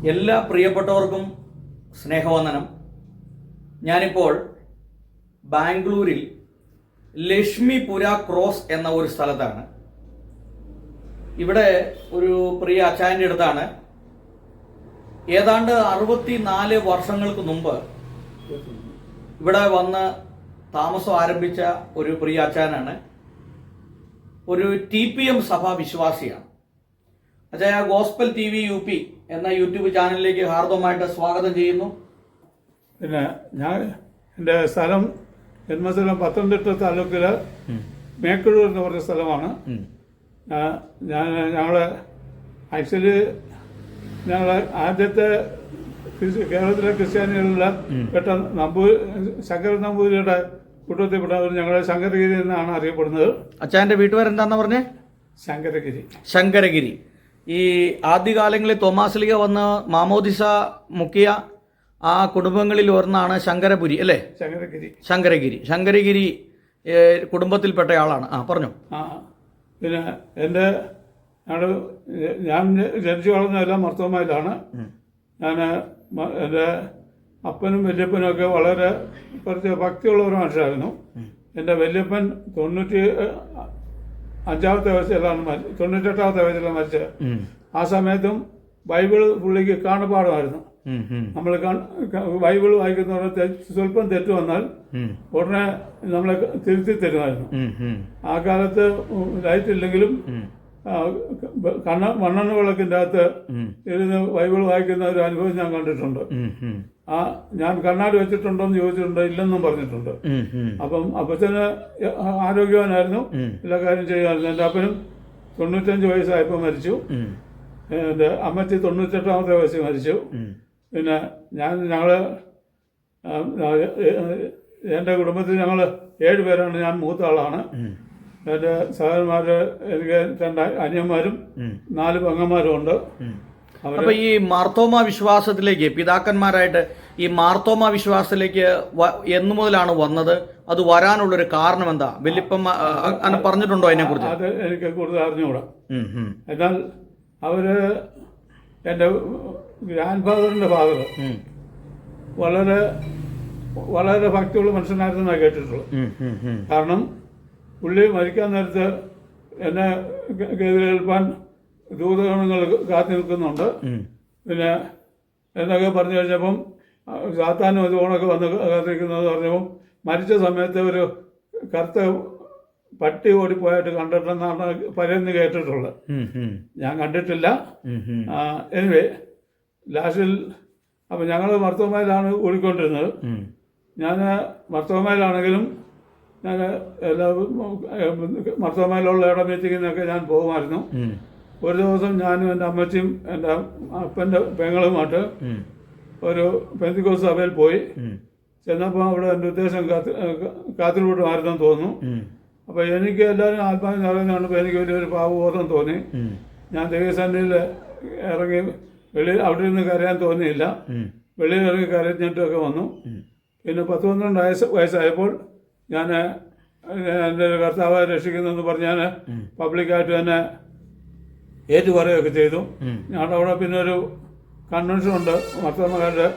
എല്ലാ പ്രിയപ്പെട്ടവർക്കും സ്നേഹവന്ദനം. ഞാനിപ്പോൾ ബാംഗ്ലൂരിൽ ലക്ഷ്മിപുര ക്രോസ് എന്ന ഒരു സ്ഥലത്താണ്. ഇവിടെ ഒരു പ്രിയ അച്ചായൻ്റെ അടുത്താണ്. ഏതാണ്ട് 64 വർഷങ്ങൾക്ക് മുമ്പ് ഇവിടെ വന്ന് താമസം ആരംഭിച്ച ഒരു പ്രിയ അച്ചായനാണ്. ഒരു TPM സഭാ വിശ്വാസിയാണ്. അച്ചായ ഗോസ്പൽ TV UP എന്ന യൂട്യൂബ് ചാനലിലേക്ക് ഹാർദവമായിട്ട് സ്വാഗതം ചെയ്യുന്നു. പിന്നെ എൻ്റെ സ്ഥലം ജന്മസ്ഥലം പത്തനംതിട്ട താലൂക്കില് മേക്കടൂർ എന്ന് പറഞ്ഞ സ്ഥലമാണ്. ഞങ്ങൾ ആക്ച്വലി ആദ്യത്തെ കേരളത്തിലെ ക്രിസ്ത്യാനികളിൽ പെട്ട ശങ്കര നമ്പൂതിരിയുടെ കൂട്ടത്തിൽപ്പെട്ടവർ ഞങ്ങളെ ശങ്കരഗിരി എന്നാണ് അറിയപ്പെടുന്നത്. അച്ചായന്റെ വീട്ടുപേരെന്താന്ന് പറഞ്ഞേ? ശങ്കരഗിരി. ഈ ആദ്യകാലങ്ങളിൽ തോമാസ്ലിക വന്ന് മാമോദിസ മുക്കിയ ആ കുടുംബങ്ങളിൽ ഒരെണ്ണാണ് ശങ്കരപുരി അല്ലേ? ശങ്കരഗിരി കുടുംബത്തിൽപ്പെട്ട ആളാണ്. പറഞ്ഞു. പിന്നെ ഞാൻ ജനിച്ചു വളർന്നതെല്ലാം മർത്തോമയിലാണ്. എൻ്റെ അപ്പനും വല്യപ്പനും ഒക്കെ വളരെ കുറച്ച് ഭക്തിയുള്ള ഒരു മനുഷ്യരായിരുന്നു. എൻ്റെ വല്യപ്പൻ 98-ാമത്തെ വയസ്സിലാണ് 98-ാമത്തെ വയസ്സിലാണ് മരിച്ചത്. ആ സമയത്തും ബൈബിൾ പുള്ളിക്ക് കാണുപാടുമായിരുന്നു. നമ്മൾ ബൈബിൾ വായിക്കുന്നവരെ സ്വല്പം തെറ്റ് വന്നാൽ ഉടനെ നമ്മളെ തിരുത്തി തരുമായിരുന്നു. ആ കാലത്ത് ലൈറ്റ് ഇല്ലെങ്കിലും മണ്ണെണ്ണ വിളക്കിൻ്റെ അകത്ത് ഇരുന്ന് ബൈബിൾ വായിക്കുന്ന ഒരു അനുഭവം ഞാൻ കണ്ടിട്ടുണ്ട്. ഞാൻ കണ്ണാടി വെച്ചിട്ടുണ്ടോ എന്ന് ചോദിച്ചിട്ടുണ്ട്. ഇല്ലെന്നും പറഞ്ഞിട്ടുണ്ട്. അപ്പം അപ്പച്ചന് ആരോഗ്യവാനായിരുന്നു, എല്ലാ കാര്യം ചെയ്യുമായിരുന്നു. എൻ്റെ അപ്പനും 95 വയസ്സായപ്പോൾ മരിച്ചു. എൻ്റെ അമ്മച്ചി 98-ാമത്തെ വയസ്സിൽ മരിച്ചു. പിന്നെ ഞങ്ങൾ എൻ്റെ കുടുംബത്തിൽ ഞങ്ങൾ 7 പേരാണ്. ഞാൻ മൂത്ത ആളാണ്. എൻ്റെ സഹോദരന്മാര് എനിക്ക് 2 അനിയന്മാരും 4 പെങ്ങന്മാരും ഉണ്ട്. അപ്പൊ ഈ മാർത്തോമ വിശ്വാസത്തിലേക്ക് പിതാക്കന്മാരായിട്ട് ഈ മാർത്തോമ വിശ്വാസത്തിലേക്ക് എന്നു മുതലാണ് വന്നത്? അത് വരാനുള്ളൊരു കാരണം എന്താ? വല്യപ്പൻ പറഞ്ഞിട്ടുണ്ടോ അതിനെ കുറിച്ച്? അത് എനിക്ക് കൂടുതൽ അറിഞ്ഞുകൂടാ. എന്നാൽ അവര് എൻ്റെ ഗ്രാൻഡ് ഫാദറിന്റെ ഫാദർ വളരെ വളരെ ഭക്തിയുള്ള മനുഷ്യനായിരുന്നാണ് കേട്ടിട്ടുള്ളത്. കാരണം പുള്ളി മരിക്കാൻ നേരത്ത് എന്നെ കേൾപ്പാൻ ദൂതഗണങ്ങൾ കാത്തു നിൽക്കുന്നുണ്ട്. പിന്നെ എന്നൊക്കെ പറഞ്ഞു കഴിഞ്ഞപ്പം സാത്താനും ഇതുകൊണ്ടൊക്കെ വന്ന് കാത്തിരിക്കുന്നത് പറഞ്ഞപ്പം മരിച്ച സമയത്ത് ഒരു കറുത്ത പട്ടി ഓടിപ്പോയിട്ട് കണ്ടിട്ടെന്നാണ് പലരെന്ന് കേട്ടിട്ടുള്ളത്. ഞാൻ കണ്ടിട്ടില്ല. എനിവേ ലാസ്റ്റിൽ അപ്പം ഞങ്ങൾ മർത്തോമയിലാണ് ഓടിക്കൊണ്ടിരുന്നത്. ഞാൻ മർത്തോമയിലാണെങ്കിലും ഞാൻ എല്ലാ മർത്തോമയിലുള്ള ഇട മീറ്റിങ്ങിനൊക്കെ ഞാൻ പോകുമായിരുന്നു. ഒരു ദിവസം ഞാനും എൻ്റെ അമ്മച്ചിയും എൻ്റെ അപ്പൻ്റെ പെങ്ങളുമായിട്ട് ഒരു പെന്തിക്കോസ്ത് സഭയിൽ പോയി. ചെന്നപ്പോൾ അവിടെ എൻ്റെ ഉദ്ദേശം കാത്തിരിപ്പുമായിരുന്നെന്ന് തോന്നുന്നു. അപ്പോൾ എനിക്ക് എല്ലാവരും ആത്മാവിൽ നിറയുന്നതാണ്. എനിക്ക് വലിയൊരു പാവബോധം തോന്നി. ഞാൻ ദൈവസന്നിധിയിൽ ഇറങ്ങി അവിടെ നിന്ന് കരയാൻ തോന്നിയില്ല. വെളിയിൽ ഇറങ്ങി കരഞ്ഞിട്ടൊക്കെ വന്നു. പിന്നെ 12 വയസ്സായപ്പോൾ ഞാൻ എൻ്റെ കർത്താവായി രക്ഷിക്കുന്നെന്ന് പറഞ്ഞ് ഞാൻ പബ്ലിക്കായിട്ട് തന്നെ ഏറ്റുപറയുകയൊക്കെ ചെയ്തു. ഞങ്ങളുടെ അവിടെ പിന്നെ ഒരു കൺവെൻഷൻ ഉണ്ട്, മർത്തോമക്കാരുടെ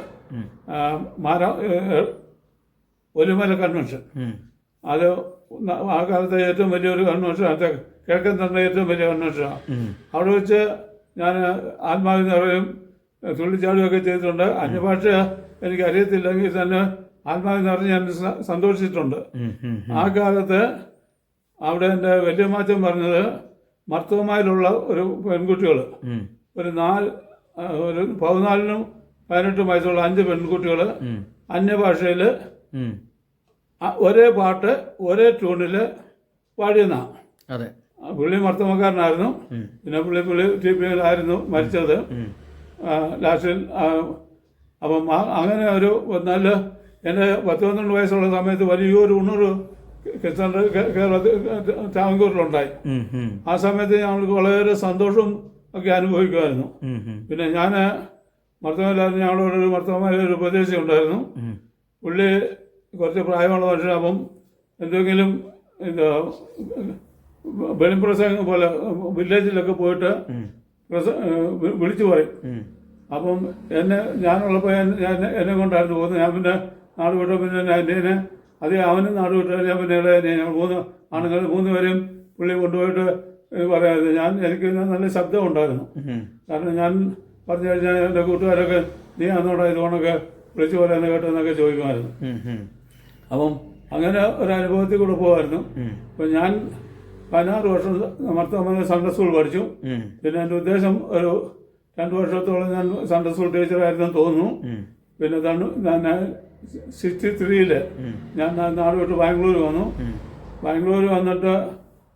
ഒലിമല കൺവെൻഷൻ. അത് ആ കാലത്തെ ഏറ്റവും വലിയൊരു കൺവെൻഷൻ, അത് കിഴക്കൻ തന്നെ ഏറ്റവും വലിയ കൺവെൻഷനാണ്. അവിടെ വെച്ച് ഞാൻ ആത്മാവിൽ നിറയും തുള്ളിച്ചാടുകയൊക്കെ ചെയ്തിട്ടുണ്ട്. അന്യഭാഷ എനിക്ക് അറിയത്തില്ലെങ്കിൽ തന്നെ ആത്മാവിൽ നിറഞ്ഞ് ഞാൻ സന്തോഷിച്ചിട്ടുണ്ട്. ആ കാലത്ത് അവിടെ എൻ്റെ വല്യമാച്ചൻ പറഞ്ഞത് മർത്തോമയിലുള്ള ഒരു പെൺകുട്ടികൾ ഒരു 14-നും 18 വയസ്സുള്ള 5 പെൺകുട്ടികൾ അന്യഭാഷയിൽ ഒരേ പാട്ട് ഒരേ ട്യൂണിൽ പാടിയെന്നാണ്. പുള്ളി മർത്തോമക്കാരനായിരുന്നു. പിന്നെ പുള്ളി TPMയിലായിരുന്നു മരിച്ചത് ലാസ്റ്റിൽ. അപ്പം അങ്ങനെ ഒരു നല്ല എൻ്റെ 12 വയസ്സുള്ള സമയത്ത് വലിയൊരു 100 കേരളത്തിൽ ട്രാവൻകൂറിലുണ്ടായി. ആ സമയത്ത് ഞങ്ങൾക്ക് വളരെ സന്തോഷം ഒക്കെ അനുഭവിക്കുമായിരുന്നു. പിന്നെ ഞാൻ മർത്തോമയിലായിരുന്നു. ഞങ്ങളുടെ ഒരു മർത്തോമയിലൊരു ഉപദേശി ഉണ്ടായിരുന്നു. പുള്ളി കുറച്ച് പ്രായമുള്ള മനുഷ്യൻ. അപ്പം എന്തെങ്കിലും വെളിപ്രസംഗം പോലെ വില്ലേജിലൊക്കെ പോയിട്ട് വിളിച്ചു പറയും. അപ്പം ഞാനുള്ളപ്പോൾ എന്നെ കൊണ്ടായിരുന്നു പോകുന്നത്. ഞാൻ പിന്നെ നാട് വിട്ട പിന്നെ എൻ്റെ അവനും നാട് വിട്ട ഞാൻ പിന്നെ ഞങ്ങൾ 3 ആണുങ്ങൾ 3 പേരും പുള്ളി കൊണ്ടുപോയിട്ട് പറയാമായിരുന്നു. എനിക്ക് നല്ല ശബ്ദം ഉണ്ടായിരുന്നു. കാരണം ഞാൻ പറഞ്ഞു കഴിഞ്ഞാൽ എൻ്റെ കൂട്ടുകാരൊക്കെ നീ അന്നോടെ ഇതുകൊണ്ടൊക്കെ വിളിച്ചു പറയാന്ന് കേട്ടെന്നൊക്കെ ചോദിക്കുമായിരുന്നു. അപ്പം അങ്ങനെ ഒരു അനുഭവത്തിൽ കൂടെ പോകുമായിരുന്നു. അപ്പം ഞാൻ 16 വർഷം മർത്തോമ സൺഡേ സ്കൂൾ പഠിച്ചു. പിന്നെ എൻ്റെ ഉദ്ദേശം ഒരു 2 വർഷത്തോളം ഞാൻ സൺഡേ സ്കൂൾ ടീച്ചറായിരുന്നു തോന്നുന്നു. പിന്നെ 63 ഞാൻ നാട് വിട്ട് ബാംഗ്ലൂർ വന്നു. ബാംഗ്ലൂർ വന്നിട്ട്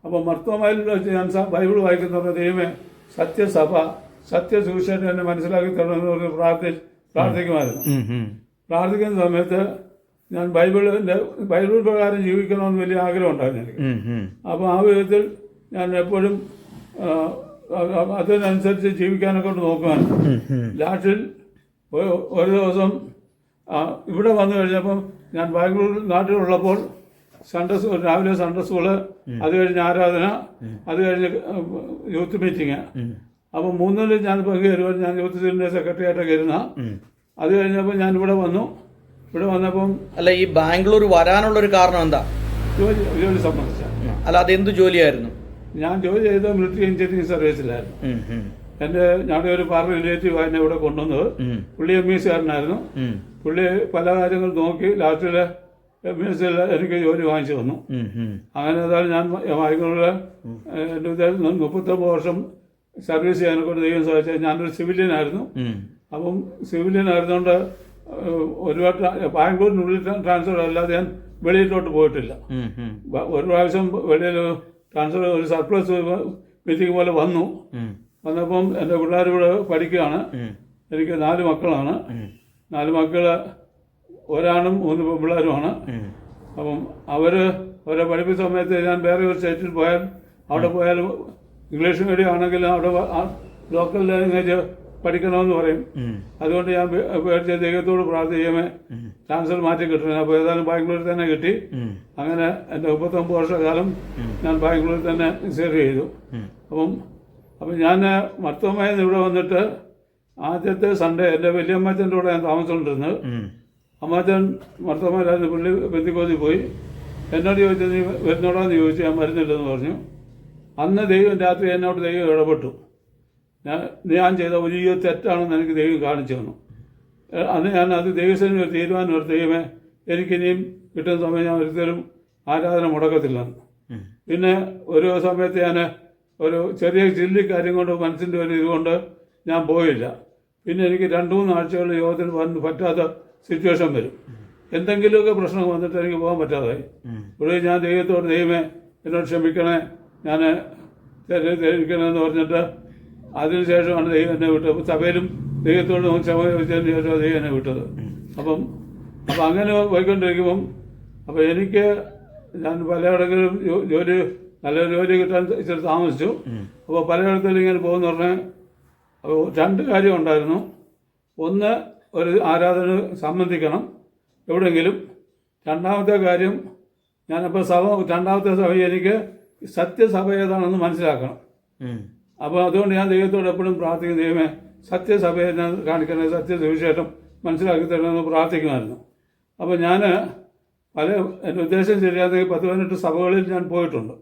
അപ്പോൾ മർത്തോമയിൽ വെച്ച് ഞാൻ ബൈബിൾ വായിക്കുന്ന ദൈവമേ സത്യസഭ സത്യസുവിശേഷം എന്നെ മനസ്സിലാക്കി തരണമെന്ന് പറഞ്ഞ് പ്രാർത്ഥിക്കുമായിരുന്നു. പ്രാർത്ഥിക്കുന്ന സമയത്ത് ഞാൻ ബൈബിൾ പ്രകാരം ജീവിക്കണമെന്ന് വലിയ ആഗ്രഹം ഉണ്ടായിരുന്നു എനിക്ക്. അപ്പോൾ ആ വിധത്തിൽ ഞാൻ എപ്പോഴും അതിനനുസരിച്ച് ജീവിക്കാനൊക്കെ കൊണ്ട് നോക്കുമായിരുന്നു. ലാസ്റ്റിൽ ഒരു ദിവസം ഇവിടെ വന്നു കഴിഞ്ഞപ്പം ഞാൻ ബാംഗ്ലൂർ നാട്ടിലുള്ളപ്പോൾ രാവിലെ സൺഡേ സ്കൂള്, അത് കഴിഞ്ഞ് ആരാധന, അത് കഴിഞ്ഞ് യൂത്ത് മീറ്റിംഗ്. അപ്പം 3 ഞാൻ പങ്കുചേരുവാൻ ഞാൻ യൂത്ത് സീനിന്റെ സെക്രട്ടറി ആയിട്ടൊക്കെ ഇരുന്ന. അത് കഴിഞ്ഞപ്പോൾ ഞാൻ ഇവിടെ വന്നു. ഇവിടെ വന്നപ്പം അല്ല, ഈ ബാംഗ്ലൂർ വരാനുള്ളൊരു കാരണം എന്താ? ജോലി സംബന്ധിച്ച. അല്ല, അതെന്ത് ജോലിയായിരുന്നു? ഞാൻ ജോലി ചെയ്ത മിലിറ്ററി എഞ്ചിനീയറിംഗ് സർവീസിലായിരുന്നു. ഞങ്ങളുടെ ഒരു പാർട്ടി റിലേറ്റീവ് എന്നെ ഇവിടെ കൊണ്ടുവന്നത്. പുള്ളി MES കാരനായിരുന്നു. പുള്ളി പല കാര്യങ്ങൾ നോക്കി ലാസ്റ്റില് MES എനിക്ക് ജോലി വാങ്ങിച്ചു തന്നു. അങ്ങനെ ഏതായാലും ഞാൻ ബാംഗ്ലൂരിൽ എൻ്റെ 39 വർഷം സർവീസ് ചെയ്യാനെ കൊണ്ട് ദൈവം സഹായിച്ചത്. ഞാനൊരു സിവിലിയനായിരുന്നു. അപ്പം സിവിലിയൻ ആയിരുന്നുകൊണ്ട് ഒരുപാട് ബാംഗ്ലൂരിനുള്ളിൽ ട്രാൻസ്ഫർ അല്ലാതെ ഞാൻ വെളിയിലോട്ട് പോയിട്ടില്ല. ഒരു പ്രാവശ്യം വെളിയിൽ ട്രാൻസ്ഫർ ഒരു സർപ്ലസ് മീറ്റിംഗ് പോലെ വന്നപ്പം എൻ്റെ പിള്ളേർ ഇവിടെ പഠിക്കുകയാണ്. എനിക്ക് 4 മക്കളാണ്. 4 മക്കള് ഒരാണും 3 പെൺപിള്ളേരുമാണ്. അപ്പം അവരെ പഠിപ്പിച്ച സമയത്ത് ഞാൻ വേറെ ഒരു സ്റ്റേറ്റിൽ പോയാൽ അവിടെ പോയാൽ ഇംഗ്ലീഷ് മീഡിയം ആണെങ്കിലും അവിടെ ലോക്കൽ ലാംഗ്വേജ് പഠിക്കണമെന്ന് പറയും. അതുകൊണ്ട് ഞാൻ പേടിച്ച ദൈവത്തോട് പ്രാർത്ഥിക്കുമേ ട്രാൻസ്ഫർ മാറ്റി കിട്ടണം. അപ്പോൾ ഏതായാലും ബാംഗ്ലൂരിൽ തന്നെ കിട്ടി. അങ്ങനെ എൻ്റെ 39 വർഷക്കാലം ഞാൻ ബാംഗ്ലൂരിൽ തന്നെ സെർവ് ചെയ്തു. അപ്പം ഞാൻ മർത്തോമയിൽ ഇവിടെ വന്നിട്ട് ആദ്യത്തെ സൺഡേ എൻ്റെ വലിയമ്മച്ചൻ്റെ കൂടെ ഞാൻ താമസിച്ചുകൊണ്ടിരുന്നത്. അമ്മാച്ചൻ മർത്തോമയിലായിരുന്നു. പുള്ളി പെന്തിക്കോസിൽ പോയി. എന്നോട് ചോദിച്ചു നീ വരുന്നോടാന്ന് ചോദിച്ചു. ഞാൻ വരുന്നില്ലെന്ന് പറഞ്ഞു. അന്ന് രാത്രി എന്നോട് ദൈവം ഇടപെട്ടു. ഞാൻ ചെയ്ത വലിയ തെറ്റാണെന്ന് എനിക്ക് ദൈവം കാണിച്ചു തന്നു. അന്ന് ഞാൻ അത് ദൈവത്തിന് ഒരു തീരുമാനം എടുത്ത് ദൈവമേ എനിക്കിനിയും കിട്ടുന്ന സമയം ഞാൻ ഒരിക്കലും ആരാധന മുടക്കത്തില്ലെന്ന്. പിന്നെ ഒരു സമയത്ത് ഞാൻ ഒരു ചെറിയ ചില്ലിക്കാര്യം കൊണ്ട് മനസ്സിൻ്റെ ഒരു ഇതുകൊണ്ട് ഞാൻ പോയില്ല. പിന്നെ എനിക്ക് 2-3 ആഴ്ചകൾ യോഗത്തിന് വന്ന് പറ്റാത്ത സിറ്റുവേഷൻ വരും. എന്തെങ്കിലുമൊക്കെ പ്രശ്നം വന്നിട്ട് എനിക്ക് പോകാൻ പറ്റാതായി. ഇവിടെ ഞാൻ ദൈവത്തോട് ദൈവമേ എന്നോട് ക്ഷമിക്കണേ, ഞാൻ തെളിയിക്കണമെന്ന് പറഞ്ഞിട്ട് അതിനുശേഷമാണ് ദൈവം എന്നെ വിട്ടത്. സഭയിലും ദൈവത്തോട് ക്ഷമ ചോദിച്ചതിന് ശേഷം ദൈവം എന്നെ വിട്ടത്. അപ്പം അങ്ങനെ പോയിക്കൊണ്ടിരിക്കുമ്പം അപ്പം എനിക്ക് ഞാൻ പലയിടങ്ങളിലും നല്ലൊരു ജോലി കിട്ടാൻ ഇച്ചിരി താമസിച്ചു. അപ്പോൾ പലയിടത്തും ഇങ്ങനെ പോകുന്ന പറഞ്ഞാൽ അപ്പോൾ 2 കാര്യം ഉണ്ടായിരുന്നു. ഒന്ന്, ഒരു ആരാധന സംബന്ധിക്കണം എവിടെയെങ്കിലും. രണ്ടാമത്തെ കാര്യം, ഞാനപ്പോൾ രണ്ടാമത്തെ സഭ എനിക്ക് സത്യസഭ ഏതാണെന്ന് മനസ്സിലാക്കണം. അപ്പോൾ അതുകൊണ്ട് ഞാൻ ദൈവത്തോട് എപ്പോഴും പ്രാർത്ഥിക്കും, ദൈവമേ സത്യസഭയെ ഞാൻ കാണിക്കണേ, സത്യസുവിശേഷം മനസ്സിലാക്കി തരണമെന്ന് പ്രാർത്ഥിക്കുമായിരുന്നു. അപ്പോൾ ഞാൻ എൻ്റെ ഉദ്ദേശം ശരിയാതെ 18 സഭകളിൽ ഞാൻ പോയിട്ടുണ്ട്.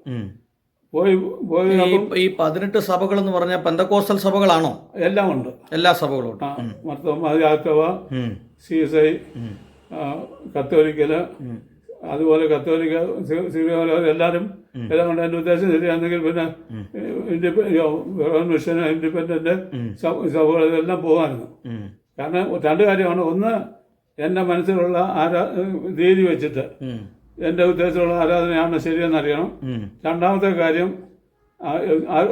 ഈ 18 സഭകൾ എന്ന് പറഞ്ഞാൽ പെന്തക്കോസ്റ്റൽ സഭകളാണോ? എല്ലാം ഉണ്ട്, എല്ലാ സഭകളും ഉണ്ട്. യാക്കോബ, CSI, കത്തോലിക്കല്, അതുപോലെ കത്തോലിക്ക, എല്ലാവരും എല്ലാം കൊണ്ട് എൻ്റെ ഉദ്ദേശം ശരിയാണെങ്കിൽ പിന്നെ മിഷൻ, ഇൻഡിപെൻഡന്റ് സഭകൾ ഇതെല്ലാം പോകാമായിരുന്നു. കാരണം 2 കാര്യമാണ്. ഒന്ന്, എൻ്റെ മനസ്സിലുള്ള രീതി വെച്ചിട്ട് എൻ്റെ ഉദ്ദേശമുള്ള ആരാധനയാണ് ശരിയെന്നറിയണം. രണ്ടാമത്തെ കാര്യം,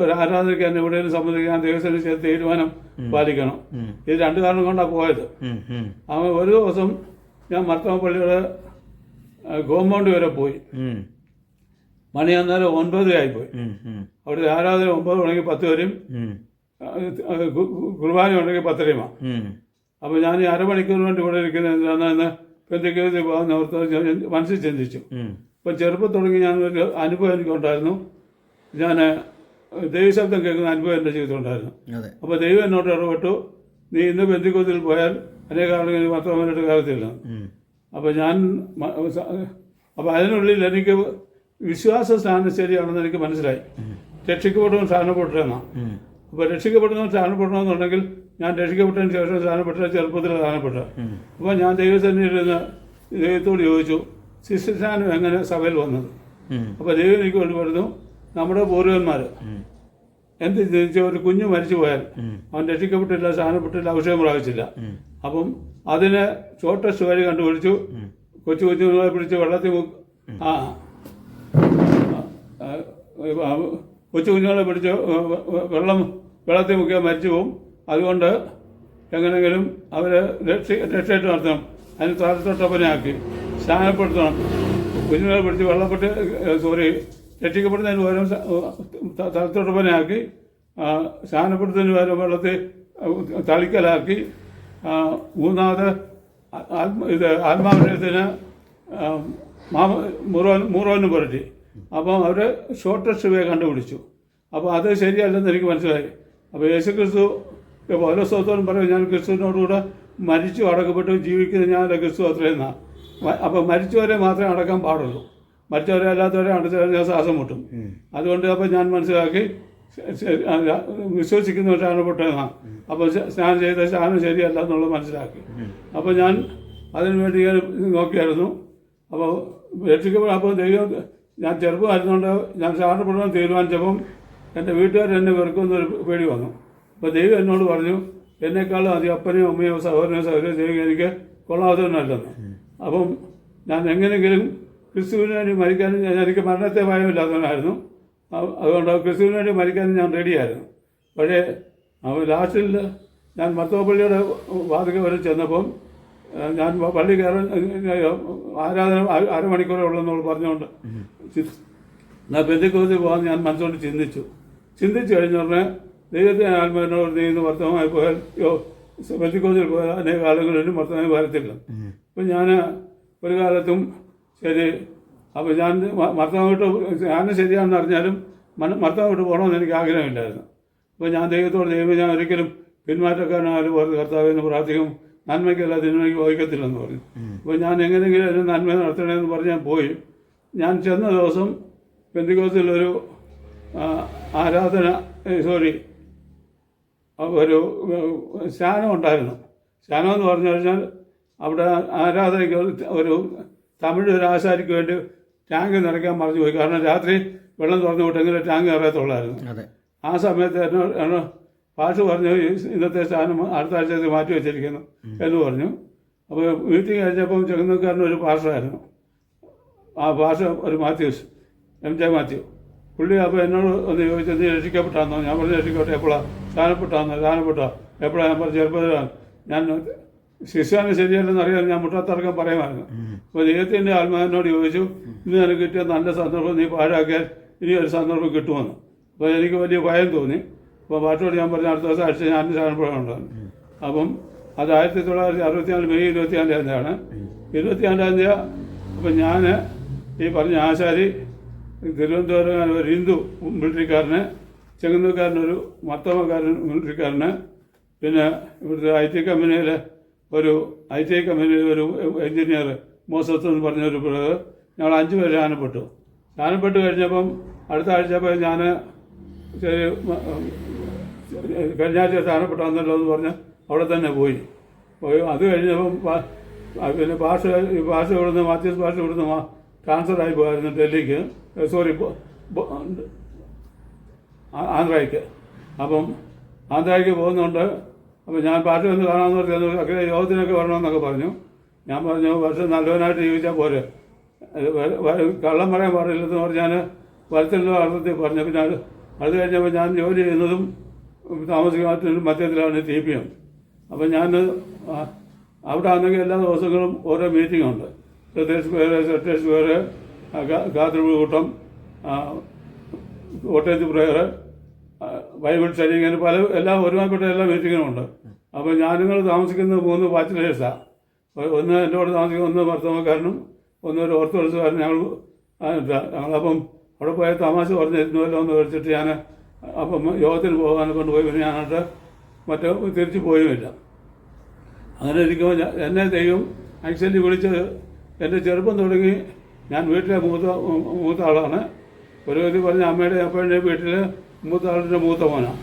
ഒരു ആരാധനയ്ക്ക് എന്നെ എവിടെയും സംബന്ധിക്കാൻ ദൈവത്തിന് തീരുമാനം പാലിക്കണം. ഇത് 2 കാരണം കൊണ്ടാണ് പോയത്. ഒരു ദിവസം ഞാൻ മർത്തോമപ്പള്ളിയുടെ കോമ്പൗണ്ട് വരെ പോയി. മണി അന്നേരം 9 ആയിപ്പോയി. അവിടെ ആരാധന 9 മണിക്ക് 10 വരെയും കുർബാന ഉണ്ടെങ്കിൽ 10:30. അപ്പോൾ ഞാൻ ഈ അരമണിക്കൂറിന് വേണ്ടി ഇവിടെ ഇരിക്കുന്നതെന്ന് പെന്തക്കോസ്തിൽ പോകാൻ മനസ്സിൽ ചിന്തിച്ചു. അപ്പം ചെറുപ്പം തുടങ്ങി ഞാനൊരു അനുഭവം എനിക്കുണ്ടായിരുന്നു. ഞാൻ ദൈവശബ്ദം കേൾക്കുന്ന അനുഭവം എൻ്റെ ജീവിതത്തിൽ ഉണ്ടായിരുന്നു. അപ്പോൾ ദൈവം എന്നോട് ഇടപെട്ടു, നീ ഇന്ന് ബന്ധുക്കോത്തിൽ പോയാൽ അനേക ആളുകൾ വർത്തമാനമായിട്ട് കാര്യത്തില്ല. അപ്പം അപ്പം അതിനുള്ളിൽ എനിക്ക് വിശ്വാസ സ്ഥാനം ശരിയാണെന്ന് എനിക്ക് മനസ്സിലായി. രക്ഷിക്കപ്പെടുന്ന സ്ഥാനപ്പെട്ടെന്നാണ്. അപ്പോൾ രക്ഷിക്കപ്പെടുന്ന സ്ഥാനപ്പെടണമെന്നുണ്ടെങ്കിൽ ഞാൻ രക്ഷിക്കപ്പെട്ടതിന് ശേഷം സ്ഥാനപ്പെട്ട ചെറുപ്പത്തിൽ സ്ഥാനപ്പെട്ട. അപ്പോൾ ഞാൻ ദൈവസന്നിധിയിരുന്ന് ദൈവത്തോട് ചോദിച്ചു, ശിഷ്യസ്ഥാനം എങ്ങനെ സഭയിൽ വന്നത്? അപ്പോൾ ദൈവം എനിക്ക് വേണ്ടി പറഞ്ഞു, നമ്മുടെ പൂർവ്വന്മാർ എന്ത് ചോദിച്ചാൽ ഒരു കുഞ്ഞ് മരിച്ചു പോയാൽ അവൻ രക്ഷിക്കപ്പെട്ടില്ല, സ്ഥാനപ്പെട്ടില്ല, അഭിഷേകം പ്രാപിച്ചില്ല. അപ്പം അതിന് ഷോർട്ടസ്റ്റ് വഴി കണ്ടുപിടിച്ചു. കൊച്ചു കൊച്ചുങ്ങളെ പിടിച്ച് വെള്ളത്തിൽ കൊച്ചു കുഞ്ഞുങ്ങളെ പിടിച്ച് വെള്ളത്തിൽ മുക്കിയാൽ മരിച്ചു പോകും. അതുകൊണ്ട് എങ്ങനെയെങ്കിലും അവരെ രക്ഷയിട്ട് നടത്തണം. അതിന് തലത്തൊട്ടപ്പനാക്കി സ്ഥാനപ്പെടുത്തണം. കുഞ്ഞുങ്ങളെ പിടിച്ച് രക്ഷിക്കപ്പെടുന്നതിന് പകരം തലത്തൊട്ടപ്പനാക്കി സ്ഥാനപ്പെടുത്തുന്നതിന് പകരം വെള്ളത്തിൽ തളിക്കലാക്കി മൂന്നാമത് ആത്മാവിഷയത്തിന് മുറോനും പുരട്ടി. അപ്പം അവർ ഷോർട്ടസ്റ്റ് വേ കണ്ടുപിടിച്ചു. അപ്പോൾ അത് ശരിയല്ലെന്ന് എനിക്ക് മനസ്സിലായി. അപ്പോൾ യേശുക്രിസ്തു പൗലോസ്തോത്രം പറയും, ഞാൻ ക്രിസ്തുവിനോടുകൂടെ മരിച്ചു അടക്കപ്പെട്ട് ജീവിക്കുന്ന ഞാനല്ല ക്രിസ്തു അത്രയെന്നാണ്. അപ്പോൾ മരിച്ചവരെ മാത്രമേ അടക്കാൻ പാടുള്ളൂ. മരിച്ചവരെ അല്ലാത്തവരെ അടച്ചവരെ ഞാൻ ശ്വാസം മുട്ടും. അതുകൊണ്ട് അപ്പോൾ ഞാൻ മനസ്സിലാക്കി വിശ്വസിക്കുന്ന സ്ഥാനപ്പെട്ടതെന്നാണ്. അപ്പോൾ സ്നാനം ചെയ്ത സ്ഥാനം ശരിയല്ല എന്നുള്ളത് മനസ്സിലാക്കി. അപ്പോൾ ഞാൻ അതിനു വേണ്ടി ഞാൻ നോക്കിയായിരുന്നു. അപ്പോൾ അപ്പോൾ ദൈവം, ഞാൻ ചെറുപ്പമായിരുന്നുകൊണ്ട് ഞാൻ സ്ഥാനപ്പെടാൻ തീരുമാനിച്ചപ്പം എൻ്റെ വീട്ടുകാർ എന്നെ വെറുക്കുന്നൊരു പേടി വന്നു. അപ്പോൾ ദൈവം എന്നോട് പറഞ്ഞു, എന്നെക്കാളും അധികം അപ്പനെയോ അമ്മയോ സഹോദരനെയോ സഹോദരനെയോ ദൈവം എനിക്ക് കൊള്ളാവുന്നതല്ലെന്ന്. അപ്പം ഞാൻ എങ്ങനെയെങ്കിലും ക്രിസ്തുവിന് വേണ്ടി മരിക്കാനും, എനിക്ക് മരണത്തെ ഭയമില്ലാത്തവനായിരുന്നു. അതുകൊണ്ട് ക്രിസ്തുവിന് വേണ്ടി മരിക്കാനും ഞാൻ റെഡിയായിരുന്നു. പക്ഷേ ലാസ്റ്റിൽ ഞാൻ മർത്തോപ്പള്ളിയുടെ വാതിക വരെ ചെന്നപ്പം ഞാൻ പള്ളി കയറാൻ ആരാധന അരമണിക്കൂറേ ഉള്ളെന്നോട് പറഞ്ഞുകൊണ്ട് എന്നാൽ ബന്ധുക്കോത്തിൽ പോകാൻ ഞാൻ മനസ്സുകൊണ്ട് ചിന്തിച്ചു കഴിഞ്ഞ ഉടനെ ദൈവത്തെ ആത്മാവിനോട് നീന്ന് വർത്തമാനമായി പോയാൽ ബന്ധുക്കോത്തിൽ പോയാൽ അനേക ആളുകളിലും വർത്തമാനം വരത്തില്ല. അപ്പം ഞാൻ ഒരു കാലത്തും ശരി, അപ്പോൾ ഞാൻ മർത്തമായിട്ട് ഞാൻ ശരിയാണെന്ന് അറിഞ്ഞാലും മർത്തമായിട്ട് പോകണമെന്ന് എനിക്ക് ആഗ്രഹമില്ലായിരുന്നു. അപ്പോൾ ഞാൻ ദൈവത്തോട്, ദൈവം ഞാൻ ഒരിക്കലും പിന്മാറ്റക്കാരനായാലും വേറെ കർത്താവെന്ന് പ്രാർത്ഥിക്കും, നന്മയ്ക്കല്ല തിന്മയ്ക്ക് വഹിക്കത്തില്ലെന്ന് പറഞ്ഞു. അപ്പോൾ ഞാൻ എങ്ങനെയെങ്കിലും അതിന് നന്മ നടത്തണമെന്ന് പറഞ്ഞ് ഞാൻ പോയി. ഞാൻ ചെന്ന ദിവസം പെന്തിക്കോസ്തിലൊരു ഒരു സ്നാനം ഉണ്ടായിരുന്നു. സ്നാനം എന്ന് പറഞ്ഞു കഴിഞ്ഞാൽ അവിടെ ആരാധനയ്ക്ക് ഒരു തമിഴ് ഒരു ആശാരിക്ക് വേണ്ടി ടാങ്ക് നിറയ്ക്കാൻ മറന്നു പോയി. കാരണം രാത്രി വെള്ളം തുറന്നു വിട്ടെങ്കിൽ ടാങ്ക് നിറയത്തുള്ളായിരുന്നു. ആ സമയത്ത് എന്നോട് പാഷ പറഞ്ഞു, ഇന്നത്തെ സ്ഥാനം അടുത്ത ആഴ്ചത്തേക്ക് മാറ്റി വെച്ചിരിക്കുന്നു എന്ന് പറഞ്ഞു. അപ്പോൾ മീറ്റിംഗ് കഴിഞ്ഞപ്പം ചെങ്ങന്നൂർക്കാരനൊരു പാഷായിരുന്നു. ആ പാഷ ഒരു മാത്യൂസ്, എം ജെ മാത്യു പുള്ളി. അപ്പോൾ എന്നോട് ഒന്ന് ചോദിച്ചത്, നീ രക്ഷിക്കപ്പെട്ടാന്നോ? ഞാൻ പറഞ്ഞു രക്ഷിക്കട്ടെ. എപ്പോഴാണ് സ്ഥാനപ്പെട്ടോ? എപ്പോഴാണ്? ഞാൻ പറഞ്ഞു ചെറുപ്പത്തിലാണ്. ഞാൻ ശിശുവാന് ശരിയല്ലെന്ന് അറിയാൻ ഞാൻ മുട്ടത്തർക്കം പറയുമായിരുന്നു. അപ്പോൾ ദൈവത്തിൻ്റെ ആത്മാവിനോട് ചോദിച്ചു, ഇന്ന് എനിക്ക് കിട്ടിയ നല്ല സന്ദർഭം നീ പാഴാക്കിയാൽ ഇനി ഒരു സന്ദർഭം കിട്ടുമെന്ന്. അപ്പോൾ എനിക്ക് വലിയ ഭയം തോന്നി. അപ്പോൾ പാട്ടോട് ഞാൻ പറഞ്ഞ അടുത്ത ദിവസം ആഴ്ച ഞാൻ സ്ഥാനപ്പെടുന്നുണ്ടായിരുന്നു. അപ്പം അത് 1964 മെയ് 25 തീയതിയാണ്. 25 തീയതി. അപ്പം ഞാൻ ഈ പറഞ്ഞ ആശാരി തിരുവനന്തപുരം ഒരു ഹിന്ദു മിലിറ്ററിക്കാരന്, ചെങ്ങന്നൂർക്കാരനൊരു മർത്തോമക്കാരൻ മിലിറ്ററിക്കാരന്, പിന്നെ ഇവിടുത്തെ IT കമ്പനിയിലെ ഒരു എഞ്ചിനീയർ മോസത്ത് എന്ന് പറഞ്ഞൊരു പിള്ളേർ, ഞങ്ങൾ 5 പേര് സ്ഥാനപ്പെട്ട് കഴിഞ്ഞപ്പം അടുത്ത ആഴ്ച പോയി ഞാൻ ശരി കഴിഞ്ഞ ആഴ്ച സ്ഥാനപ്പെട്ടാന്നല്ലോ എന്ന് പറഞ്ഞ് അവിടെ തന്നെ പോയി. അത് കഴിഞ്ഞപ്പം പിന്നെ ഭാഷ ഇവിടുന്ന് മാത്യൂസ് ഭാഷ ഇവിടുന്ന് ട്രാൻസ്ഫർ പോയായിരുന്നു ഡൽഹിക്ക്, ആന്ധ്രയ്ക്ക്. അപ്പം ആന്ധ്രയ്ക്ക് പോകുന്നുണ്ട്. അപ്പോൾ ഞാൻ പാട്ട് വന്ന് കാണാമെന്ന് പറഞ്ഞാൽ അങ്ങനെ യോഗത്തിനൊക്കെ വരണമെന്നൊക്കെ പറഞ്ഞു. ഞാൻ പറഞ്ഞു, പക്ഷേ നല്ലവനായിട്ട് ജീവിച്ചാൽ പോരെ, കള്ളം പറയാൻ പാടില്ലെന്ന് പറഞ്ഞാൽ വരത്തിലുള്ള അർത്ഥത്തിൽ പറഞ്ഞു. അപ്പോൾ ഞാൻ അത് കഴിഞ്ഞപ്പോൾ ഞാൻ ജോലി ചെയ്യുന്നതും താമസിക്കാത്ത മധ്യത്തിലാണ് TPM. അപ്പം ഞാൻ അവിടെ ആണെങ്കിൽ എല്ലാ ദിവസങ്ങളും ഓരോ മീറ്റിംഗ് ഉണ്ട്. പ്രദേശ് സ്ക്വയർ, സെക്രട്ടറി സ്ക്വയർ, കാതൃകൂട്ടം, കോട്ടയത്ത് പ്രയർ, ബൈബിൾ സ്റ്റഡി, ഇങ്ങനെ ഒരുമാപ്പെട്ട എല്ലാ മീറ്റിങ്ങും ഉണ്ട്. അപ്പോൾ ഞാനുങ്ങൾ താമസിക്കുന്നത് 3 ബാച്ചിലേഴ്സാണ്. ഒന്ന് എൻ്റെ കൂടെ താമസിക്കുന്ന, ഒന്ന് ഭർത്തമക്കാരനും ഒന്ന് ഒരു ഓർത്തഡോക്സുകാരനും. ഞങ്ങളപ്പം അവിടെ പോയ തമാശ പറഞ്ഞിരുന്നുവല്ലോ എന്ന് വെച്ചിട്ട് ഞാൻ അപ്പം യോഗത്തിന് പോകാനെ കൊണ്ടുപോയി. പിന്നെ ഞാനത് തിരിച്ചു പോയുമില്ല. അങ്ങനെ ഇരിക്കുമ്പോൾ എന്നെ ദൈവം ആക്ച്വലി വിളിച്ചത് എൻ്റെ ചെറുപ്പം തുടങ്ങി ഞാൻ വീട്ടിലെ മൂത്ത ആളാണ്. ഒരു ഇത് പറഞ്ഞ അമ്മയുടെ അപ്പൻ്റെ വീട്ടിൽ മൂത്ത ആളിൻ്റെ മൂത്ത മോനാണ്.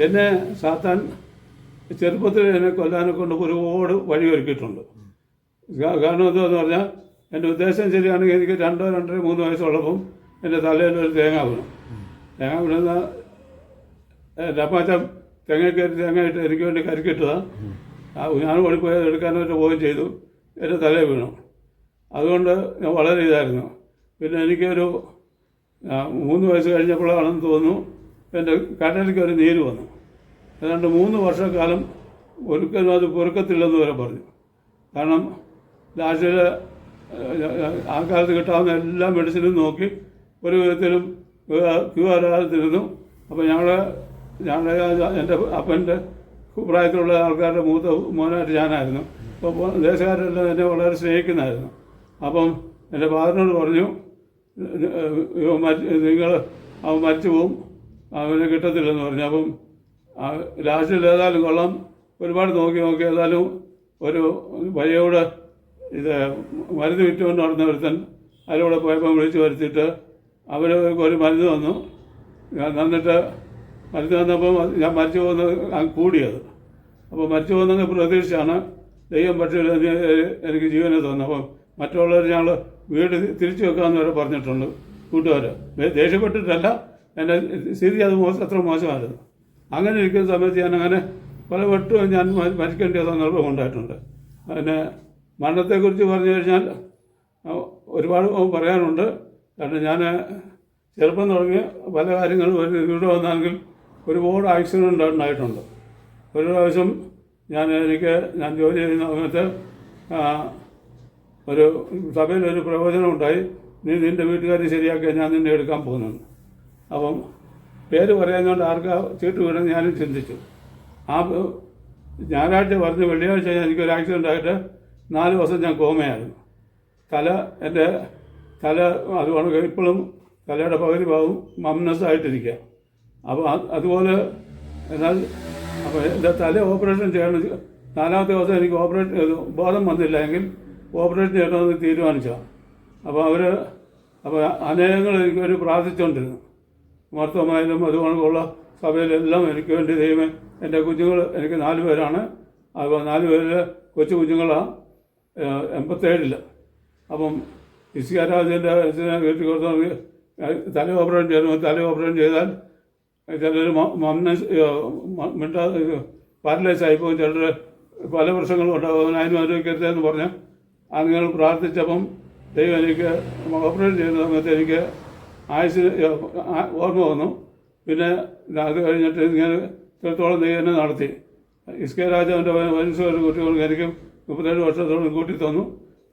എന്നെ സാത്താൻ ചെറുപ്പത്തിൽ എന്നെ കൊല്ലാനെ കൊണ്ട് ഒരുപാട് വഴിയൊരുക്കിയിട്ടുണ്ട്. കാരണം എന്താണെന്ന് പറഞ്ഞാൽ എൻ്റെ ഉദ്ദേശം ശരിയാണെങ്കിൽ എനിക്ക് 2, 2.5, 3 വയസ്സുള്ളപ്പം എൻ്റെ തലയിൽ ഒരു തേങ്ങ വീണുന്ന എൻ്റെ അപ്പാച്ചൻ തേങ്ങയിട്ട് എനിക്ക് വേണ്ടി കരിക്കിട്ടതാണ്. ഞാൻ ഓടിപ്പോയത് എടുക്കാനായിട്ട് പോവുകയും ചെയ്തു. എൻ്റെ തലയിൽ വീണു. അതുകൊണ്ട് ഞാൻ വളരെ ഇതായിരുന്നു. പിന്നെ എനിക്കൊരു 3 വയസ്സ് കഴിഞ്ഞപ്പോഴാണെന്ന് തോന്നുന്നു എൻ്റെ കടലിലേക്ക് ഒരു നീര് വന്നു. ഏതാണ്ട് 3 വർഷക്കാലം ഒരിക്കലും അത് പൊറുക്കത്തില്ലെന്ന് വരെ പറഞ്ഞു. കാരണം ലാസ്റ്റിൽ ആ കാലത്ത് കിട്ടാവുന്ന എല്ലാ മെഡിസിനും നോക്കി ഒരു വിധത്തിലും ക്യൂ ആരാതിരുന്നു. അപ്പോൾ എൻ്റെ അപ്പൻ്റെ പ്രായത്തിലുള്ള ആൾക്കാരുടെ മൂത്ത മോനായിട്ട് ഞാനായിരുന്നു. അപ്പോൾ ദേശക്കാരെല്ലാം എന്നെ വളരെ സ്നേഹിക്കുന്നതായിരുന്നു. അപ്പം എൻ്റെ ഫാദറിനോട് പറഞ്ഞു, അവൻ മരിച്ചു പോവും, അവനെ കിട്ടത്തില്ലെന്ന് പറഞ്ഞു. അപ്പം ലാസ്റ്റിൽ ഏതായാലും കൊള്ളാം ഒരുപാട് നോക്കി ഏതായാലും ഒരു വഴിയോട് ഇത് മരുന്ന് വിറ്റുകൊണ്ട് നടന്ന ഒരുത്തൻ അതിലൂടെ പോയപ്പോൾ വിളിച്ച് വരുത്തിയിട്ട് അവർ ഒരു മരുന്ന് തന്നു. തന്നിട്ട് മരുന്ന് തന്നപ്പോൾ ഞാൻ മരിച്ചു പോകുന്നത് കൂടിയത്. അപ്പോൾ മരിച്ചു പോകുന്നത് പ്രതീക്ഷിച്ചാണ് ദൈവം പക്ഷേ എനിക്ക് ജീവനെ തന്നു. അപ്പം മറ്റുള്ളവർ ഞങ്ങൾ വീട് തിരിച്ചു വെക്കാമെന്ന് വരെ പറഞ്ഞിട്ടുണ്ട് കൂട്ടുകാർ. ദേഷ്യപ്പെട്ടിട്ടല്ല, എൻ്റെ സ്ഥിതി അത് അത്ര മോശമായിരുന്നു. അങ്ങനെ ഇരിക്കുന്ന സമയത്ത് ഞാൻ അങ്ങനെ പല വട്ടവും ഞാൻ മരിക്കേണ്ട സന്ദർഭം ഉണ്ടായിട്ടുണ്ട്. പിന്നെ മരണത്തെക്കുറിച്ച് പറഞ്ഞു കഴിഞ്ഞാൽ ഒരുപാട് പറയാനുണ്ട്. കാരണം ഞാൻ ചെറുപ്പം തുടങ്ങി പല കാര്യങ്ങളും ഇവിടെ വന്നാണെങ്കിൽ ഒരുപാട് ആക്സിഡൻ്റ് ഉണ്ടായിട്ടുണ്ട്. ഒരു പ്രാവശ്യം ഞാൻ ജോലി ചെയ്യുന്ന സമയത്ത് ഒരു സഭയിലൊരു പ്രവചനം ഉണ്ടായി, നീ നിൻ്റെ വീട്ടുകാരെ ശരിയാക്കിയാൽ ഞാൻ നിന്നെ എടുക്കാൻ പോകുന്നു. അപ്പം പേര് പറയാഞ്ഞുകൊണ്ട് ആർക്കാ ചീട്ട് വീണെന്ന് ഞാനും ചിന്തിച്ചു. ആ ഞായറാഴ്ച പറഞ്ഞ് വെള്ളിയാഴ്ച എനിക്കൊരു ആക്സിഡൻ്റ് ആയിട്ട് 4 ദിവസം ഞാൻ കോമയായിരുന്നു. എൻ്റെ തല അതുകൊണ്ട് ഇപ്പോഴും തലയുടെ പകുതി ഭാഗവും മംനസ് ആയിട്ടിരിക്കുക. അപ്പോൾ അതുപോലെ എന്നാൽ അപ്പോൾ എൻ്റെ തല ഓപ്പറേഷൻ ചെയ്യണം. 4ാമത്തെ ദിവസം എനിക്ക് ബോധം വന്നില്ല എങ്കിൽ ഓപ്പറേഷൻ ചെയ്യണമെന്ന് തീരുമാനിച്ചതാണ്. അപ്പോൾ അനേകങ്ങൾ എനിക്ക് വേണ്ടി പ്രാർത്ഥിച്ചുകൊണ്ടിരുന്നു. മർത്തമായാലും അതുകൊണ്ടുള്ള സഭയിലെല്ലാം എനിക്ക് വേണ്ടി ദൈവമേ, എൻ്റെ കുഞ്ഞുങ്ങൾ എനിക്ക് 4 പേരാണ്. അപ്പോൾ 4 പേരിൽ കൊച്ചു കുഞ്ഞുങ്ങളാണ്. 87. അപ്പം ഇസ്കാരാജിൻ്റെ വീട്ടിൽ കൊടുത്ത് തല ഓപ്പറേഷൻ ചെയ്താൽ ചിലർ പാരലൈസ് ആയിപ്പോകും, ചിലർ പല പ്രശ്നങ്ങളും ഉണ്ടാകും, അതിനും ആരോഗ്യരുതെന്ന് പറഞ്ഞ് നിങ്ങൾ പ്രാർത്ഥിച്ചപ്പം ദൈവം എനിക്ക് ഓപ്പറേഷൻ ചെയ്യുന്ന സമയത്ത് എനിക്ക് ആയുസിന് ഓർമ്മ വന്നു. പിന്നെ അത് കഴിഞ്ഞിട്ട് ഇങ്ങനെ ഇത്രത്തോളം ദൈവം എന്നെ നടത്തി. ഇസ്കെ രാജാവിൻ്റെ വയസ്സുകാർ കുട്ടികൾക്ക് എനിക്ക് 37 വർഷത്തോളം കൂട്ടി തന്നു.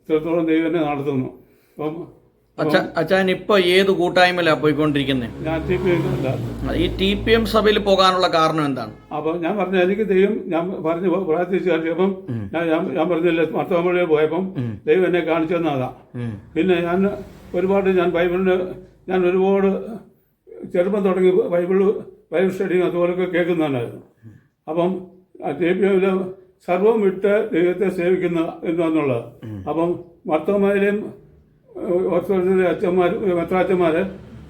ഇത്രത്തോളം ദൈവം എന്നെ നടത്തുന്നു. അപ്പം അച്ഛൻ ഇപ്പൊ ഏത് കൂട്ടായ്മയിലാണ് പോയിക്കൊണ്ടിരിക്കുന്നത്? ഞാൻ ഈ TPM സഭയിൽ പോകാനുള്ള കാരണം എന്താണ്? അപ്പം ഞാൻ പറഞ്ഞു, എനിക്ക് ദൈവം ഞാൻ പറഞ്ഞു പ്രാർത്ഥിച്ചു കാണിച്ചപ്പം ഞാൻ പറഞ്ഞില്ല, മർത്തോമയിൽ പോയപ്പം ദൈവം എന്നെ കാണിച്ചു തന്നതാ. പിന്നെ ഞാൻ ഒരുപാട് ചെറുപ്പം തുടങ്ങി ബൈബിൾ സ്റ്റഡിയും അതുപോലൊക്കെ കേൾക്കുന്നതായിരുന്നു. അപ്പം TPMൽ സർവം വിട്ട് ദൈവത്തെ സേവിക്കുന്ന എന്നുള്ളത്. അപ്പം മർത്തോമയിലെയും ഓർത്തഡോക്സിലെ മെത്രാച്ചന്മാർ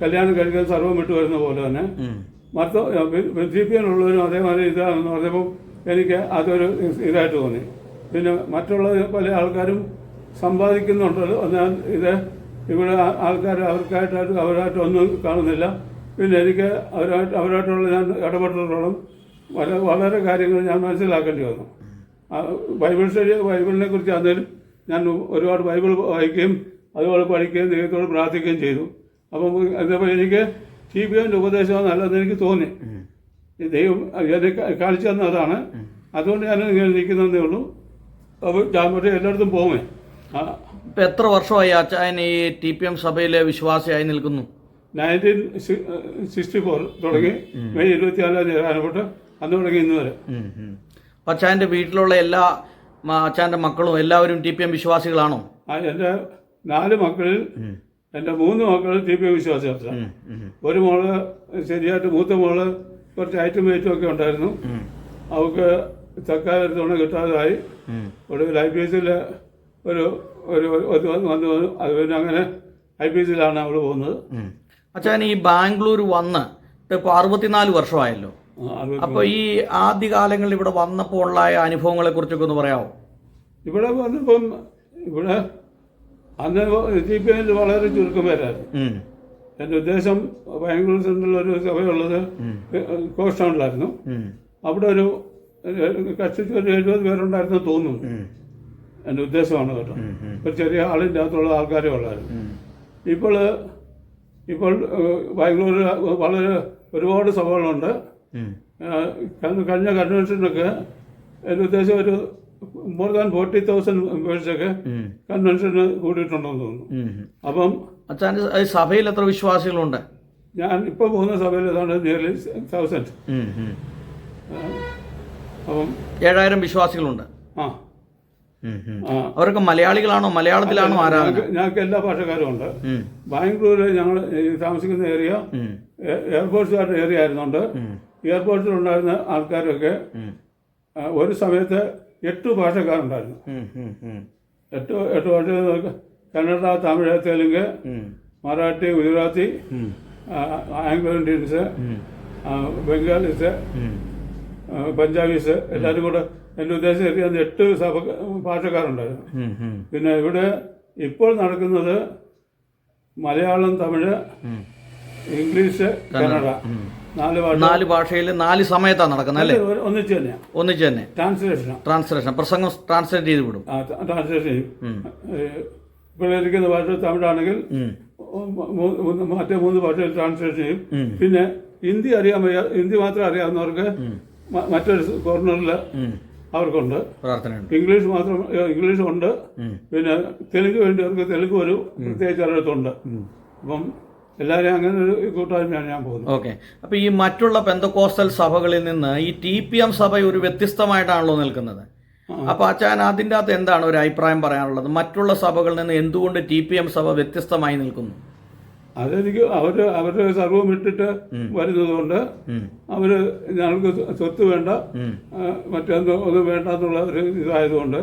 കല്യാണം കഴിക്കാൻ സർവം വിട്ടു വരുന്ന പോലെ തന്നെ TPMലുള്ളവരും അതേമാതിരി ഇതാണെന്ന് പറഞ്ഞപ്പോൾ എനിക്ക് അതൊരു ഇതായിട്ട് തോന്നി. പിന്നെ മറ്റുള്ള പല ആൾക്കാരും സമ്പാദിക്കുന്നുണ്ടല്ലോ, എന്നാൽ ഇവിടെ ആൾക്കാർ അവരായിട്ട് ഒന്നും കാണുന്നില്ല. പിന്നെ എനിക്ക് അവരായിട്ടുള്ള ഞാൻ ഇടപെട്ടിടത്തോളം വളരെ കാര്യങ്ങൾ ഞാൻ മനസ്സിലാക്കേണ്ടി വന്നു. ബൈബിളിനെ കുറിച്ച് ആണെങ്കിലും ഞാൻ ഒരുപാട് ബൈബിൾ വായിക്കുകയും അതുപോലെ പഠിക്കുകയും ദൈവത്തോട് പ്രാർത്ഥിക്കുകയും ചെയ്തു. അപ്പം അതേപോലെ എനിക്ക് TPMൻ്റെ ഉപദേശം നല്ലതെന്ന് എനിക്ക് തോന്നി. ദൈവം എന്നെ കാണിച്ചു തന്നതാണ്. അതുകൊണ്ട് ഞാൻ ഇങ്ങനെ നിൽക്കുന്നതേ ഉള്ളൂ. അപ്പോൾ ഞാൻ മറ്റേ എല്ലായിടത്തും പോകുമേ. ഇപ്പം എത്ര വർഷമായി അച്ഛൻ ഈ TPM സഭയിലെ വിശ്വാസിയായി നിൽക്കുന്നു? 1964 തുടങ്ങി മെയ് 24 ആനപ്പെട്ട് അന്ന് തുടങ്ങി ഇന്ന് വരെ. അച്ഛൻ്റെ വീട്ടിലുള്ള എല്ലാ അച്ഛൻ്റെ മക്കളും എല്ലാവരും TPM വിശ്വാസികളാണോ? എൻ്റെ 4 മക്കളിൽ എൻ്റെ 3 മക്കൾ TPM വിശ്വാസികളാണ്. ഒരു മോള് ശരിയായിട്ട് മൂത്ത മോള് കുറച്ച് ഐറ്റം വെയിറ്റും ഒക്കെ ഉണ്ടായിരുന്നു. അവൾക്ക് തൽക്കാലം ഒരു തുണ കിട്ടാതായി. ഒടുവിൽ IPSൽ ഒരു വന്നു. അത് പിന്നെ അങ്ങനെ IPSലാണ് അവൾ പോകുന്നത്. അച്ഛൻ ഈ ബാംഗ്ലൂർ വന്ന് ഇപ്പോൾ 64 വർഷമായല്ലോ. അപ്പോൾ ഈ ആദ്യകാലങ്ങളിൽ ഇവിടെ വന്നപ്പോൾ ഉള്ള അനുഭവങ്ങളെ കുറിച്ചൊക്കെ ഒന്ന് പറയാമോ? ഇവിടെ വന്നപ്പം ഇവിടെ അന്ന് TPMൽ വളരെ ചുരുക്കം പേരായിരുന്നു. എൻ്റെ ഉദ്ദേശം ബാംഗ്ലൂർ സെൻട്രൽ ഒരു സഭയുള്ളത് കോസ്റ്റ് ടൗണിലായിരുന്നു. അവിടെ ഒരു കഷ്ടിച്ച് ഒരു 70 പേരുണ്ടായിരുന്നു തോന്നുന്നു. എൻ്റെ ഉദ്ദേശമാണ് കേട്ടോ. ഒരു ചെറിയ ആളിൻ്റെ അകത്തുള്ള ആൾക്കാരെ ഉള്ളായിരുന്നു. ഇപ്പോൾ ബാംഗ്ലൂർ വളരെ ഒരുപാട് സഭകളുണ്ട്. കഴിഞ്ഞ കൺവെൻഷനൊക്കെ എൻ്റെ ഉദ്ദേശം ഒരു മോർ ദാൻ 40,000 മെമ്പേഴ്സൊക്കെ കൺവെൻഷന് കൂടിയിട്ടുണ്ടെന്ന് തോന്നുന്നു. അപ്പം അച്ഛൻ്റെ സഭയിൽ എത്ര വിശ്വാസികളുണ്ട്? ഞാൻ ഇപ്പോൾ പോകുന്ന സഭയിൽ ഏതാണ്ട് നിയർലി 1000. അപ്പം 7000 വിശ്വാസികളുണ്ട്. അവരൊക്കെ മലയാളികളാണോ? മലയാളത്തിലാണോ ആരാധന? ഞങ്ങൾക്ക് എല്ലാ ഭാഷക്കാരും ഉണ്ട്. ബാംഗ്ലൂരിൽ ഞങ്ങൾ താമസിക്കുന്ന ഏരിയ എയർപോർട്ട്സുകാരുടെ ഏരിയ ആയിരുന്നുണ്ട്. എയർപോർട്ടിലുണ്ടായിരുന്ന ആൾക്കാരൊക്കെ ഒരു സമയത്ത് 8 ഭാഷക്കാരുണ്ടായിരുന്നു. 8 ഭാഷ: കന്നഡ, തമിഴ്, തെലുങ്ക്, മറാഠി, ഗുജറാത്തി, ആംഗ്ലോ ഇന്ത്യൻസ്, ബംഗാളീസ്, പഞ്ചാബീസ്, എല്ലാവരും കൂടെ എൻ്റെ ഉദ്ദേശം 8 ഭാഷക്കാരുണ്ടായിരുന്നു. പിന്നെ ഇവിടെ ഇപ്പോൾ നടക്കുന്നത് മലയാളം, തമിഴ്, ഇംഗ്ലീഷ്, കന്നഡ, 4 ഭാഷയിൽ 4 സമയത്താണ് നടക്കുന്നത് അല്ലേ? ഒന്നിച്ച് തന്നെ ട്രാൻസ്ലേഷൻ പ്രസംഗം ട്രാൻസ്ലേറ്റ് ചെയ്ത് വിടും. ട്രാൻസ്ലേഷൻ ചെയ്യും. ഇപ്പോൾ ഇരിക്കുന്ന ഭാഷ തമിഴാണെങ്കിൽ മറ്റേ 3 ഭാഷയിൽ ട്രാൻസ്ലേഷൻ ചെയ്യും. പിന്നെ ഹിന്ദി ഹിന്ദി മാത്രം അറിയാവുന്നവർക്ക് മറ്റൊരു കോർണറിൽ അവർക്കുണ്ട്. ഇംഗ്ലീഷ് ഉണ്ട്. പിന്നെ തെലുങ്ക് വേണ്ടിയവർക്ക് തെലുങ്ക് ഒരു പ്രത്യേകിച്ച് ഒരിടത്തുണ്ട്. അപ്പം എല്ലാവരും അങ്ങനെ ഒരു കൂട്ടായ്മയാണ് ഞാൻ പോകുന്നത്. ഓക്കെ. അപ്പോൾ ഈ മറ്റുള്ള പെന്തക്കോസ്റ്റൽ സഭകളിൽ നിന്ന് ഈ TPM സഭ ഒരു വ്യത്യസ്തമായിട്ടാണല്ലോ നിൽക്കുന്നത്. അപ്പോൾ അച്ഛൻ അതിൻ്റെ അകത്ത് എന്താണ് ഒരു അഭിപ്രായം പറയാനുള്ളത്? മറ്റുള്ള സഭകളിൽ നിന്ന് എന്തുകൊണ്ട് TPM സഭ വ്യത്യസ്തമായി നിൽക്കുന്നു? അതെനിക്ക് അവരുടെ സർവ്വം ഇട്ടിട്ട് വരുന്നത് കൊണ്ട് ഞങ്ങൾക്ക് സ്വത്ത് വേണ്ട, ഒന്നും വേണ്ട എന്നുള്ള ഒരു ഇതായതുകൊണ്ട്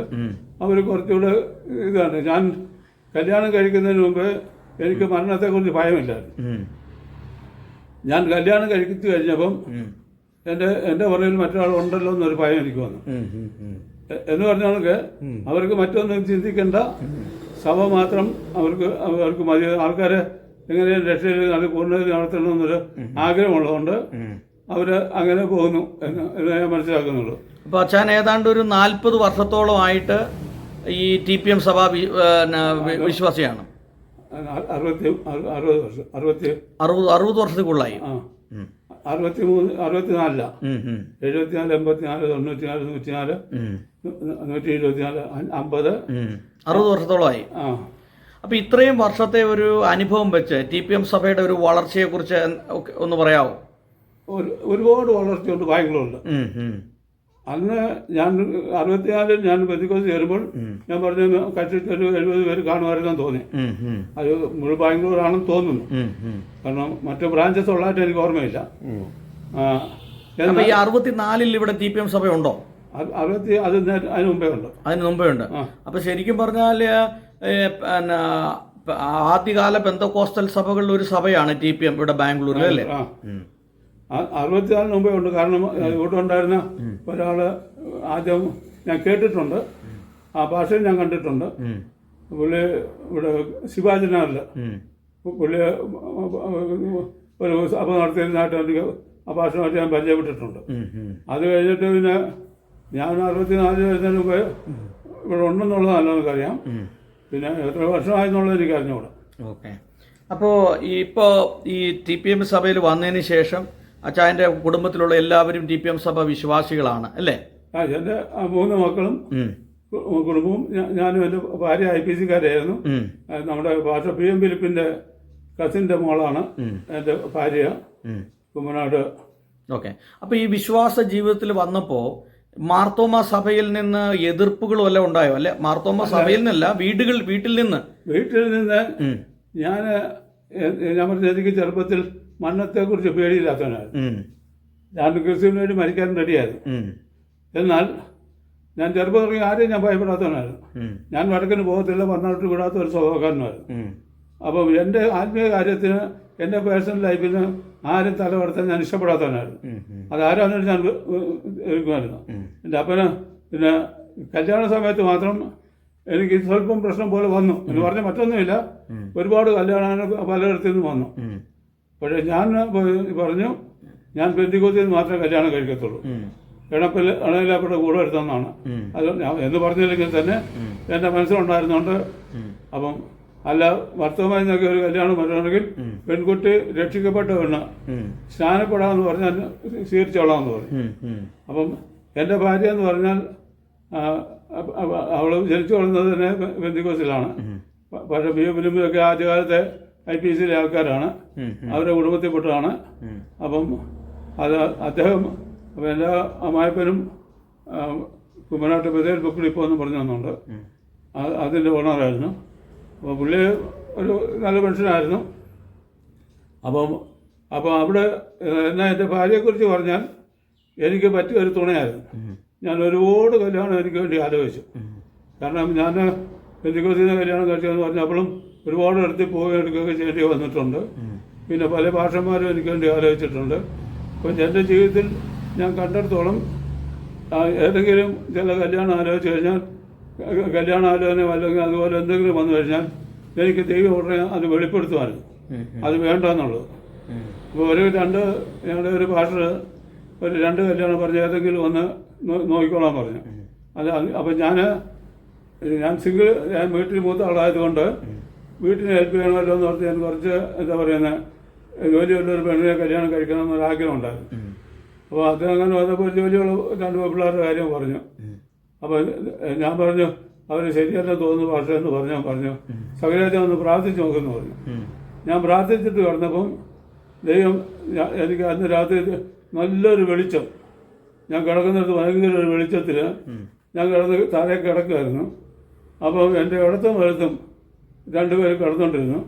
അവർ കുറച്ചുകൂടെ ഇതാണ്. ഞാൻ കല്യാണം കഴിക്കുന്നതിന് മുമ്പ് എനിക്ക് മരണത്തെക്കുറിച്ച് ഭയമില്ലായിരുന്നു. ഞാൻ കല്യാണം കഴിച്ചു കഴിഞ്ഞപ്പം എൻ്റെ പുറകിൽ മറ്റൊരാളുണ്ടല്ലോ എന്നൊരു ഭയം എനിക്ക് വന്നു. എന്ന് പറഞ്ഞാൽ അവർക്ക് മറ്റൊന്നും ചിന്തിക്കേണ്ട, സഭ മാത്രം അവർക്ക് മതി. ആൾക്കാരെ എങ്ങനെയും രക്ഷയിൽ പൂർണ്ണത നടത്തണമെന്നൊരു ആഗ്രഹമുള്ളതുകൊണ്ട് അവർ അങ്ങനെ പോകുന്നു എന്ന് ഞാൻ മനസ്സിലാക്കുന്നുള്ളൂ. അപ്പോൾ അച്ഛൻ ഏതാണ്ട് ഒരു 40 വർഷത്തോളമായിട്ട് ഈ TPM സഭ വിശ്വാസിയാണ്. 60 വർഷത്തേക്കുള്ളായി. 64, 74, 74, 84, 94, 104, 124, 50, 60 വർഷത്തോളമായി. അപ്പോൾ ഇത്രയും വർഷത്തെ ഒരു അനുഭവം വെച്ച് TPM സഭയുടെ ഒരു വളർച്ചയെക്കുറിച്ച് ഒന്ന് പറയാമോ? ഒരുപാട് വളർച്ചയുണ്ട് ബാംഗ്ലൂരിൽ. അന്ന് ഞാൻ 64 ഞാൻ പെന്തിക്കോസ്ത് ചേരുമ്പോൾ ഞാൻ പറഞ്ഞു കഷ്ടിച്ച് ഒരു 70 പേര് കാണുമായിരുന്നെന്ന് തോന്നി. അത് മുഴുവൻ ബാംഗ്ലൂരാണെന്ന് തോന്നുന്നു. കാരണം മറ്റു ബ്രാഞ്ചസ് ഉള്ളതായിട്ട് എനിക്ക് ഓർമ്മയില്ല. ഈ 64 ഇവിടെ TPM സഭ ഉണ്ടോ? അതിന് മുമ്പേ ഉണ്ട്. അപ്പൊ ശരിക്കും പറഞ്ഞാൽ ആദ്യകാല പെന്തക്കോസ്റ്റൽ സഭകളിൽ ഒരു സഭയാണ് TPM ഇവിടെ ബാംഗ്ലൂരിൽ അല്ലേ? 64 മുമ്പേ ഉണ്ട്. കാരണം ഇവിടെ ഉണ്ടായിരുന്ന ഒരാള് ആദ്യം ഞാൻ കേട്ടിട്ടുണ്ട്, ആ ഭാഷയും ഞാൻ കണ്ടിട്ടുണ്ട്. പുള്ളി ഇവിടെ ശിവാജിനഗറിൽ പുള്ളി ഒരു സഭ നടത്തിയിരുന്നതായിട്ട് എനിക്ക് ആ ഭാഷമായിട്ട് ഞാൻ പരിചയപ്പെട്ടിട്ടുണ്ട്. അത് കഴിഞ്ഞിട്ട് പിന്നെ ഞാൻ 64 വരുന്നതിന് മുമ്പ് ഇവിടെ ഉണ്ടെന്നുള്ളത് നല്ലതെനിക്കറിയാം. പിന്നെ എത്ര വർഷമായെന്നുള്ളത് എനിക്ക് അറിഞ്ഞുകൂടാ. ഓക്കെ. അപ്പോൾ ഇപ്പോൾ ഈ TPM സഭയിൽ വന്നതിന് ശേഷം അച്ചായൻ്റെ കുടുംബത്തിലുള്ള എല്ലാവരും TPM സഭ വിശ്വാസികളാണ് അല്ലേ? എൻ്റെ 3 മക്കളും കുടുംബവും ഞാനും എൻ്റെ ഭാര്യ IPCക്കാരായിരുന്നു. നമ്മുടെ ഭാഷ PM ഫിലിപ്പിൻ്റെ കസിൻ്റെ മോളാണ് എൻ്റെ ഭാര്യ കുമ്മനാട്. ഓക്കെ. അപ്പോൾ ഈ വിശ്വാസ ജീവിതത്തിൽ വന്നപ്പോൾ മാർത്തോമ സഭയിൽ നിന്ന് എതിർപ്പുകളും എല്ലാം ഉണ്ടായോ? അല്ലെ, മാർത്തോമ സഭയിൽ നിന്നല്ല, വീട്ടിൽ നിന്ന് ഞാൻ പറഞ്ഞ എനിക്ക് ചെറുപ്പത്തിൽ മരണത്തെക്കുറിച്ച് പേടിയില്ലാത്തവനായിരുന്നു. ഞാൻ ക്രിസ്തുവിന് വേണ്ടി മരിക്കാൻ റെഡിയായിരുന്നു. എന്നാൽ ഞാൻ ചെറുപ്പം തുടങ്ങി ആരെയും ഞാൻ ഭയപ്പെടാത്തവനായിരുന്നു. ഞാൻ വടക്കിന് പോകത്തില്ല, പറഞ്ഞിട്ട് വിടാത്ത ഒരു സ്വഭാവക്കാരനായിരുന്നു. അപ്പം എൻ്റെ ആത്മീയ കാര്യത്തിന്, എൻ്റെ പേഴ്സണൽ ലൈഫിന് ആരും തലവടത്താൻ ഞാൻ ഇഷ്ടപ്പെടാത്തവനായിരുന്നു. അതാരാണെന്ന് ഞാൻ എടുക്കുമായിരുന്നു. എൻ്റെ അപ്പന് പിന്നെ കല്യാണ സമയത്ത് മാത്രം എനിക്ക് സ്വല്പം പ്രശ്നം പോലെ വന്നു എന്ന് പറഞ്ഞാൽ മറ്റൊന്നുമില്ല. ഒരുപാട് കല്യാണം പലയിടത്തു നിന്നും വന്നു. പക്ഷേ ഞാൻ പറഞ്ഞു, ഞാൻ പെന്തിക്കോസിൽ നിന്ന് മാത്രമേ കല്യാണം കഴിക്കത്തുള്ളൂ. ഇണയിലാപ്പെട്ട കൂടെ എടുത്തെന്നാണ് അത് എന്ന് പറഞ്ഞില്ലെങ്കിൽ തന്നെ എൻ്റെ മനസ്സിലുണ്ടായിരുന്നുകൊണ്ട്. അപ്പം അല്ല, വർത്തമാനം നിന്നൊക്കെ ഒരു കല്യാണം വരണമെങ്കിൽ പെൺകുട്ടി രക്ഷിക്കപ്പെട്ട പെണ്ണ് സ്നാനപ്പെടാമെന്ന് പറഞ്ഞാൽ സ്വീകരിച്ചോളാമെന്ന് പറഞ്ഞു. അപ്പം എൻ്റെ ഭാര്യ എന്ന് പറഞ്ഞാൽ അവൾ ജനിച്ചു വളർന്നത് തന്നെ പെന്തിക്കോസിലാണ്. പക്ഷേ ഫിലിമിലൊക്കെ ആദ്യകാലത്തെ IPCയിലെ ആൾക്കാരാണ്, അവരുടെ കുടുംബത്തിൽപ്പെട്ടതാണ്. അപ്പം അത് അദ്ദേഹം, അപ്പം എൻ്റെ അമ്മായപ്പനും കുമ്മനാട്ട് ബദേൽ ബുക്കിൽ ഇപ്പോൾ എന്ന് പറഞ്ഞു തന്നുണ്ട്, അതിൻ്റെ ഓണറായിരുന്നു. അപ്പോൾ പുള്ളി ഒരു നല്ല മനുഷ്യനായിരുന്നു. അപ്പം അവിടെ എന്നാൽ എൻ്റെ ഭാര്യയെക്കുറിച്ച് പറഞ്ഞാൽ എനിക്ക് പറ്റിയ ഒരു തുണയായിരുന്നു. ഞാൻ ഒരുപാട് കല്യാണം എനിക്ക് വേണ്ടി ആലോചിച്ചു. കാരണം ഞാൻ പെന്തിക്കോസിൽ നിന്ന് കല്യാണം കഴിച്ചതെന്ന് പറഞ്ഞപ്പോഴും ഒരുപാട് ഇടത്തിൽ പോവുകയും എടുക്കുകയൊക്കെ ചെയ്യേണ്ടി വന്നിട്ടുണ്ട്. പിന്നെ പല ഭാഷന്മാരും എനിക്ക് വേണ്ടി ആലോചിച്ചിട്ടുണ്ട്. അപ്പം എൻ്റെ ജീവിതത്തിൽ ഞാൻ കണ്ടിടത്തോളം ഏതെങ്കിലും ചില കല്യാണം ആലോചിച്ച് കഴിഞ്ഞാൽ, കല്യാണാലോചന അല്ലെങ്കിൽ അതുപോലെ എന്തെങ്കിലും വന്നു കഴിഞ്ഞാൽ എനിക്ക് ദൈവം ഉടനെ അത് വെളിപ്പെടുത്തുമായിരുന്നു, അത് വേണ്ടെന്നുള്ളത്. അപ്പോൾ ഞങ്ങളുടെ ഒരു പാസ്റ്റർ ഒരു 2 കല്യാണം പറഞ്ഞ് ഏതെങ്കിലും ഒന്ന് നോക്കിക്കോളാൻ പറഞ്ഞു. അപ്പം ഞാൻ വീട്ടിൽ മൂത്ത ആളായതുകൊണ്ട് വീട്ടിനെ ഹെൽപ്പ് ചെയ്യണമല്ലോ എന്ന് പറഞ്ഞ് ഞാൻ കുറച്ച് എന്താ പറയുന്നത്, ജോലിയുള്ളൊരു പെണ്ണിനെ കല്യാണം കഴിക്കണമെന്നൊരു ആഗ്രഹം ഉണ്ടായിരുന്നു. അപ്പോൾ അത് അങ്ങനെ വന്നപ്പോൾ ജോലിയുള്ള 2 പിള്ളേരുടെ കാര്യം പറഞ്ഞു. അപ്പോൾ ഞാൻ പറഞ്ഞു, അവർ ശരിയല്ലെന്ന് തോന്നുന്നു ഭാഷ എന്ന് പറഞ്ഞു സകലത്തെ ഒന്ന് പ്രാർത്ഥിച്ച് നോക്കുമെന്ന് പറഞ്ഞു. ഞാൻ പ്രാർത്ഥിച്ചിട്ട് കിടന്നപ്പം ദൈവം എനിക്ക് അന്ന് രാത്രി നല്ലൊരു വെളിച്ചം, ഞാൻ കിടക്കുന്നിടത്ത് ഭയങ്കര ഒരു വെളിച്ചത്തിൽ ഞാൻ താഴെ കിടക്കുമായിരുന്നു. അപ്പം എൻ്റെ ഇടത്തും വലത്തും 2 പേര് കിടന്നുകൊണ്ടിരുന്നു.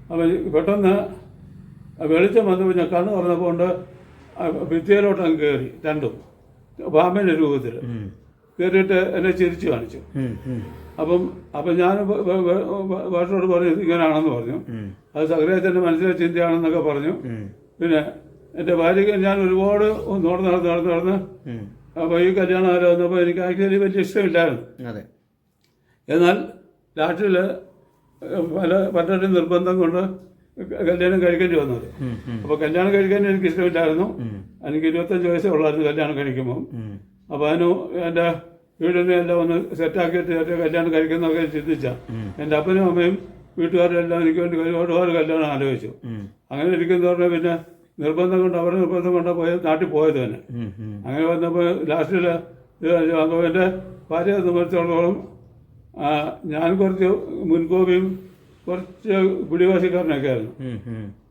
അപ്പം പെട്ടെന്ന് വെളിച്ചം വന്നപ്പോൾ ഞാൻ കണ്ണ് തുറന്നപ്പോൾ കൊണ്ട് ഭിത്തിയിലോട്ട് അങ്ങ് കയറി, 2 പാമ്പിൻ്റെ രൂപത്തിൽ കയറിയിട്ട് എന്നെ ചിരിച്ചു കാണിച്ചു. അപ്പം ഞാൻ ഭാഷയോട് പറഞ്ഞു ഇങ്ങനെയാണെന്ന് പറഞ്ഞു. അത് സകലത്തിൻ്റെ മനസ്സിലെ ചിന്തയാണെന്നൊക്കെ പറഞ്ഞു. പിന്നെ എൻ്റെ ഭാര്യയ്ക്ക് ഞാൻ ഒരുപാട് നടന്ന് അപ്പോൾ ഈ കല്യാണം വന്നപ്പോൾ എനിക്ക് ആക്ച്വലി വലിയ ഇഷ്ടമില്ലായിരുന്നു. എന്നാൽ ലാസ്റ്റിൽ പലരുടെയും നിർബന്ധം കൊണ്ട് കല്യാണം കഴിക്കേണ്ടി വന്നത്. അപ്പോൾ കല്യാണം കഴിക്കാൻ എനിക്ക് ഇഷ്ടമില്ലായിരുന്നു. എനിക്ക് 25 വയസ്സേ ഉള്ളായിരുന്നു കല്യാണം കഴിക്കുമ്പോൾ. അപ്പോൾ അതിന് എൻ്റെ വീടിനെ എല്ലാം ഒന്ന് സെറ്റാക്കിയിട്ട് കല്യാണം കഴിക്കുന്നതൊക്കെ ചിന്തിച്ച എൻ്റെ അപ്പനും അമ്മയും വീട്ടുകാരും എല്ലാം എനിക്ക് വേണ്ടി ഒരുപാട് കല്യാണം ആലോചിച്ചു. അങ്ങനെ ഇരിക്കുന്ന പറഞ്ഞാൽ പിന്നെ നിർബന്ധം കൊണ്ട് അവരുടെ നിർബന്ധം കൊണ്ടാണ് നാട്ടിൽ പോയത് തന്നെ. അങ്ങനെ വന്നപ്പോൾ ലാസ്റ്റിൽ എൻ്റെ ഭാര്യയെ സംബന്ധിച്ചിടത്തോളം ഞാൻ കുറച്ച് മുൻകോപിയും കുറച്ച് പിടിവാശിക്കാരനൊക്കെ ആയിരുന്നു.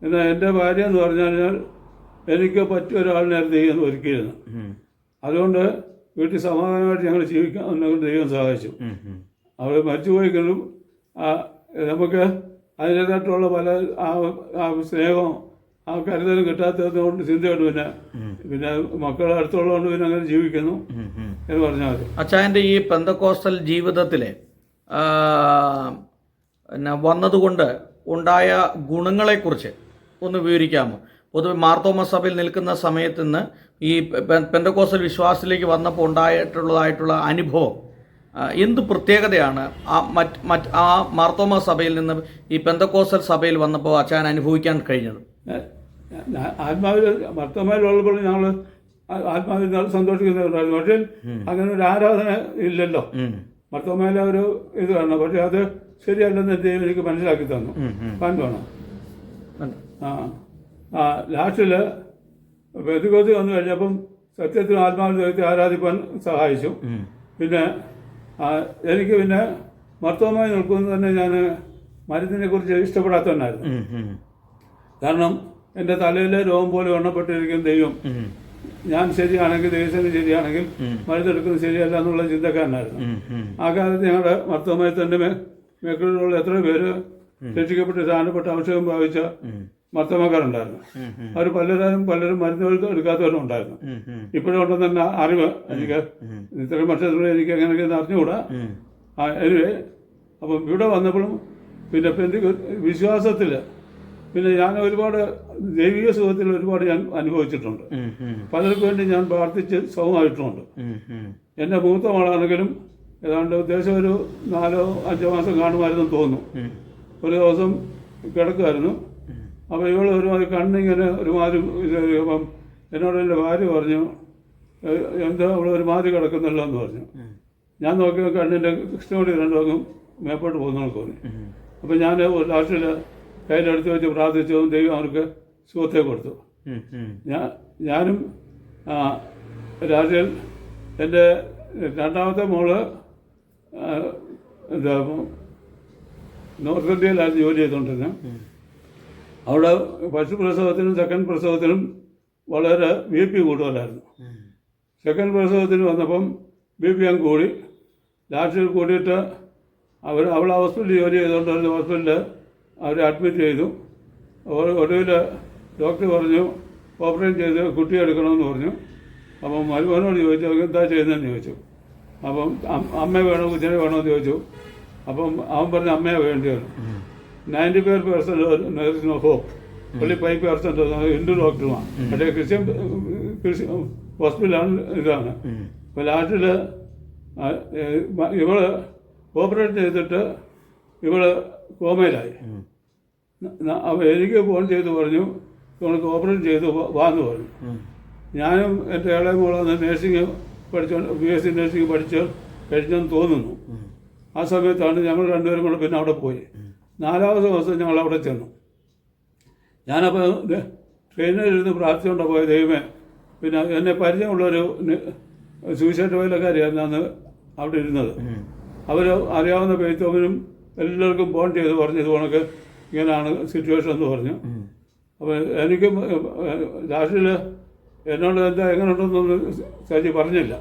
എന്നാൽ എൻ്റെ ഭാര്യ എന്ന് പറഞ്ഞാൽ എനിക്ക് പറ്റിയ ഒരാളിനെ ദൈവം ഒരുക്കിയിരുന്നു. അതുകൊണ്ട് വീട്ടിൽ സമാധാനമായിട്ട് ഞങ്ങൾ ജീവിക്കാൻ ദൈവം സഹായിച്ചു. അവർ മരിച്ചുപോയിക്കളും നമുക്ക് അതിൻ്റെതായിട്ടുള്ള പല സ്നേഹവും കരുതലും കിട്ടാത്തതുകൊണ്ട് ചിന്തയുണ്ട്. പിന്നെ മക്കളെ അടുത്തുള്ളതുകൊണ്ട് പിന്നെ അങ്ങനെ ജീവിക്കുന്നു എന്ന് പറഞ്ഞാൽ മതി. അച്ചായൻ്റെ ഈ പെന്തക്കോസ്റ്റൽ ജീവിതത്തിലെ വന്നതുകൊണ്ട് ഉണ്ടായ ഗുണങ്ങളെക്കുറിച്ച് ഒന്ന് വിവരിക്കാമോ? പൊതുവെ മാർത്തോമ സഭയിൽ നിൽക്കുന്ന സമയത്ത് നിന്ന് ഈ പെന്തക്കോസ്റ്റൽ വിശ്വാസത്തിലേക്ക് വന്നപ്പോൾ ഉണ്ടായിട്ടുള്ളതായിട്ടുള്ള അനുഭവം എന്ത് പ്രത്യേകതയാണ് ആ മാർത്തോമ സഭയിൽ നിന്ന് ഈ പെന്തക്കോസ്റ്റൽ സഭയിൽ വന്നപ്പോൾ അച്ചായൻ അനുഭവിക്കാൻ കഴിഞ്ഞത്? ആത്മാവിൽ മാർത്തോമയിലുള്ളപ്പോൾ ഞങ്ങൾ ആത്മാവിൽ സന്തോഷിക്കുന്നുണ്ടായിരുന്നു. പക്ഷേ അങ്ങനെ ഒരു ആരാധന ഇല്ലല്ലോ. മാർത്തോമയിലെ ഒരു ഇത് കാണണം. പക്ഷെ അത് ശരിയല്ലെന്ന് ദൈവം എനിക്ക് മനസ്സിലാക്കി തന്നു. കണ്ടുവേണം. ലാസ്റ്റിൽ പെന്തക്കോസ്ത് വന്നു കഴിഞ്ഞപ്പം സത്യത്തിൽ ആത്മാവിൽ ദൈവത്തെ ആരാധിപ്പാൻ സഹായിച്ചു. പിന്നെ എനിക്ക് പിന്നെ മാർത്തോമയിൽ നിൽക്കുന്നത് തന്നെ ഞാൻ മരുന്നിനെ കുറിച്ച് ഇഷ്ടപ്പെടാത്തവനായിരുന്നു. കാരണം എൻ്റെ തലയിലെ രോഗം പോലെ എണ്ണപ്പെട്ടിരിക്കുന്ന ദൈവം, ഞാൻ ശരിയാണെങ്കിൽ ദൈവത്തിന് ശരിയാണെങ്കിൽ മരുന്നെടുക്കുന്നത് ശരിയല്ല എന്നുള്ള ചിന്തക്കാരനായിരുന്നു. ആ കാലത്ത് ഞങ്ങളുടെ മാർത്തോമയിൽ തന്നെ മേഖലയിലുള്ള എത്ര പേര് രക്ഷിക്കപ്പെട്ട് സ്ഥാനപ്പെട്ട അഭിഷേകം ഭാവിച്ച ഭർത്തമാക്കാരുണ്ടായിരുന്നു. അവർ പലരും മരുന്നുകൾ എടുക്കാത്തവരും ഉണ്ടായിരുന്നു. ഇപ്പോഴും ഉണ്ടെന്ന് തന്നെ അറിവ് എനിക്ക്. ഇത്രയും വർഷത്തിലൂടെ എനിക്ക് എങ്ങനെയൊക്കെ അറിഞ്ഞുകൂടാ. എനിവേ, അപ്പം ഇവിടെ വന്നപ്പോഴും പിന്നെ വിശ്വാസത്തിൽ പിന്നെ ഞാൻ ഒരുപാട് ദൈവിക സുഖത്തിൽ ഒരുപാട് ഞാൻ അനുഭവിച്ചിട്ടുണ്ട്. പലർക്കും വേണ്ടി ഞാൻ പ്രാർത്ഥിച്ച് സുഖമായിട്ടുമുണ്ട്. എൻ്റെ മൂത്ത മകളാണെങ്കിലും ഏതാണ്ട് ഉദ്ദേശം ഒരു 4-5 മാസം കാണുമായിരുന്നു തോന്നുന്നു. ഒരു ദിവസം കിടക്കുമായിരുന്നു. അപ്പോൾ ഇവൾ ഒരുമാതിരി കണ്ണിങ്ങനെ ഒരുമാതിരി അപ്പം എന്നോട് എൻ്റെ ഭാര്യ പറഞ്ഞു, എന്താ അവൾ ഒരുമാതിരി കിടക്കുന്നല്ലോ എന്ന് പറഞ്ഞു. ഞാൻ നോക്കിയ കണ്ണിൻ്റെ കൃഷ്ണോടി 2 ഭാഗം മേപ്പോട്ട് പോകുന്ന തോന്നി. അപ്പം ഞാൻ ലാസ്റ്റിൽ കയ്യിലെടുത്ത് വെച്ച് പ്രാർത്ഥിച്ചതും ദൈവം അവർക്ക് സുഖത്തെ കൊടുത്തു. ഞാനും രാത്രിയിൽ എൻ്റെ രണ്ടാമത്തെ മോള് എന്താ നോർത്ത് ഇന്ത്യയിലായിരുന്നു ജോലി ചെയ്തുകൊണ്ടിരുന്നത്. അവിടെ ഫസ്റ്റ് പ്രസവത്തിനും സെക്കൻഡ് പ്രസവത്തിനും വളരെ BP കൂടുതലായിരുന്നു. സെക്കൻഡ് പ്രസവത്തിന് വന്നപ്പം BP അങ്ങ് കൂടി. ലാസ്റ്റിൽ കൂടിയിട്ട് അവൾ ഹോസ്പിറ്റലിൽ ജോലി ചെയ്തുകൊണ്ടിരുന്ന ഹോസ്പിറ്റലിൽ അവരെ അഡ്മിറ്റ് ചെയ്തു. ഒടുവിൽ ഡോക്ടർ പറഞ്ഞു ഓപ്പറേഷൻ ചെയ്ത് കുട്ടിയെ എടുക്കണമെന്ന് പറഞ്ഞു. അപ്പം മരുമോനോട് ചോദിച്ചു എന്താ ചെയ്യുന്നതെന്ന് ചോദിച്ചു. അപ്പം അമ്മ വേണോ കുഞ്ഞിനെ വേണമെന്ന് ചോദിച്ചു. അപ്പം അവൻ പറഞ്ഞ അമ്മയെ വേണ്ടി വരും. 95% നോ ഹോപ്പ്, only 5% ഹിന്ദു ഡോക്ടറുമാണ്. പക്ഷേ ക്രിസ്ത്യൻ ഹോസ്പിറ്റലാണ് ഇതാണ്. അപ്പോൾ ലാസ്റ്റിൽ ഇവള് ഓപ്പറേഷൻ ചെയ്തിട്ട് ഇവള് കോമയിലായി. അപ്പോൾ എനിക്ക് ഫോൺ ചെയ്ത് പറഞ്ഞു ഇവൾക്ക് ഓപ്പറേഷൻ ചെയ്ത് വാന്ന് പറഞ്ഞു. ഞാനും എൻ്റെ ഇളയ മോളന്ന് നേഴ്സിംഗ് പഠിച്ചോണ്ട് BSc നേഴ്സിംഗ് പഠിച്ച് കഴിഞ്ഞെന്ന് തോന്നുന്നു. ആ സമയത്താണ് ഞങ്ങൾ രണ്ടുപേരും കൂടെ പിന്നെ അവിടെ പോയി. 4ാമത്തെ ദിവസം ഞങ്ങൾ അവിടെ ചെന്നു. ഞാനപ്പോൾ ട്രെയിനിലിരുന്ന് പ്രാർത്ഥിച്ചുകൊണ്ടാണ് പോയ ദൈവമേ. പിന്നെ എന്നെ പരിചയമുള്ളൊരു സുവിശേഷ വേലക്കാരിയായിരുന്നു അന്ന് അവിടെ ഇരുന്നത്. അവർ അറിയാവുന്ന പെയ്ത്തോമിനും എല്ലാവർക്കും ഫോൺ ചെയ്ത് പറഞ്ഞു ഇതുപോലൊക്കെ ഇങ്ങനെയാണ് സിറ്റുവേഷൻ എന്ന് പറഞ്ഞു. അപ്പോൾ എനിക്ക് ലാസ്റ്റിൽ എന്നോട് എന്താ എങ്ങനെയുണ്ടെന്നൊന്നും സജി പറഞ്ഞില്ല.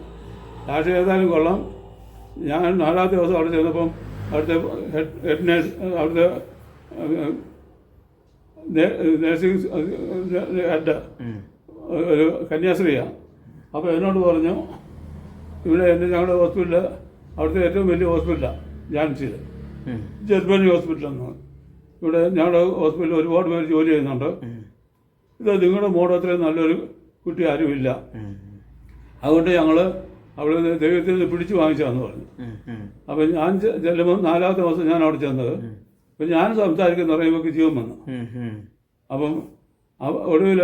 ലാസ്റ്റ് ഏതായാലും കൊള്ളാം. ഞാൻ 4ാമത്തെ ദിവസം അവിടെ ചെന്നപ്പം അവിടുത്തെ ഹെഡ് നേഴ്സ് അവിടുത്തെ നേഴ്സിംഗ് ഹെഡ് ഒരു കന്യാസ്ത്രീയാണ്. അപ്പോൾ എന്നോട് പറഞ്ഞു ഇവിടെ ഞങ്ങളുടെ ഹോസ്പിറ്റലിൽ അവിടുത്തെ ഏറ്റവും വലിയ ഹോസ്പിറ്റലാണ് ജാൻസിയിൽ, ജർമ്മനി ഹോസ്പിറ്റലെന്ന്. ഇവിടെ ഞങ്ങളുടെ ഹോസ്പിറ്റലിൽ ഒരുപാട് പേര് ജോലി ചെയ്യുന്നുണ്ട്. ഇത് നിങ്ങളുടെ മോഡ് അത്രയും നല്ലൊരു കുട്ടി ആരുമില്ല. അതുകൊണ്ട് ഞങ്ങൾ അവൾ ദൈവത്തിൽ നിന്ന് പിടിച്ചു വാങ്ങിച്ചാന്ന് പറഞ്ഞു. അപ്പം ഞാൻ ചെല്ലുമ്പോൾ 4ാമത്തെ ദിവസം ഞാൻ അവിടെ ചെന്നത്. അപ്പം ഞാൻ സംസാരിക്കുന്ന പറയുമ്പോൾ ജീവൻ വന്നു. അപ്പം ഒടുവിൽ